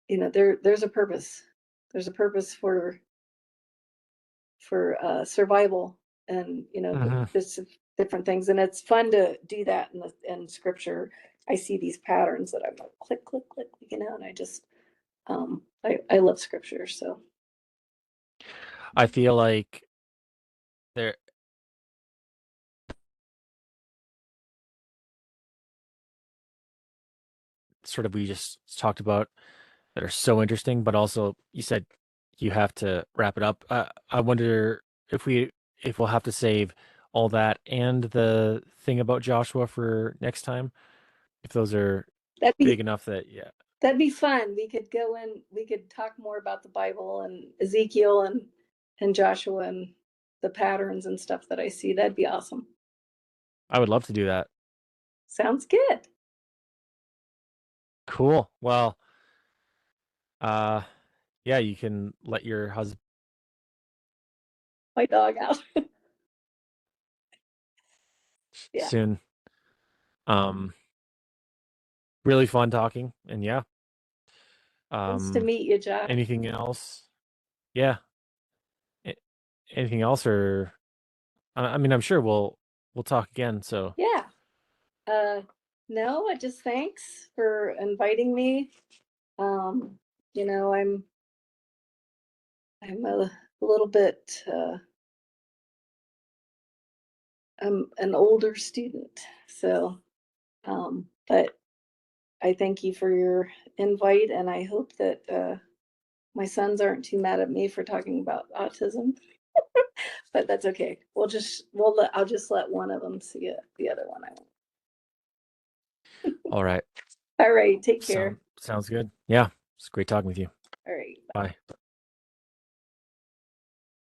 there's a purpose. There's a purpose for survival, and Hmm. there's different things, and it's fun to do that in scripture. I see these patterns that I'm like click click click, and I just I love scripture. So I feel like there sort of we just talked about that are so interesting, but also you said you have to wrap it up. I wonder if we'll have to save all that and the thing about Joshua for next time, if those are that'd be big enough that yeah. that'd be fun. We could go in, we could talk more about the Bible and Ezekiel and Joshua and the patterns and stuff that I see. That'd be awesome. I would love to do that. Sounds good. Cool. Well, uh yeah, you can let your husband My dog out. Yeah. soon. Um really fun talking, and yeah. Nice to Um meet you, Josh. anything else? Yeah. A- Anything else, or I mean, I'm sure we'll talk again, so Yeah. Uh, no, I just thanks for inviting me. Um, you know, I'm a little bit I'm an older student, so but I thank you for your invite, and I hope that my sons aren't too mad at me for talking about autism, but that's okay. I'll just let one of them see it, the other one I won't. all right. All right, take care. Sounds good. Yeah. It's great talking with you. All right. Bye.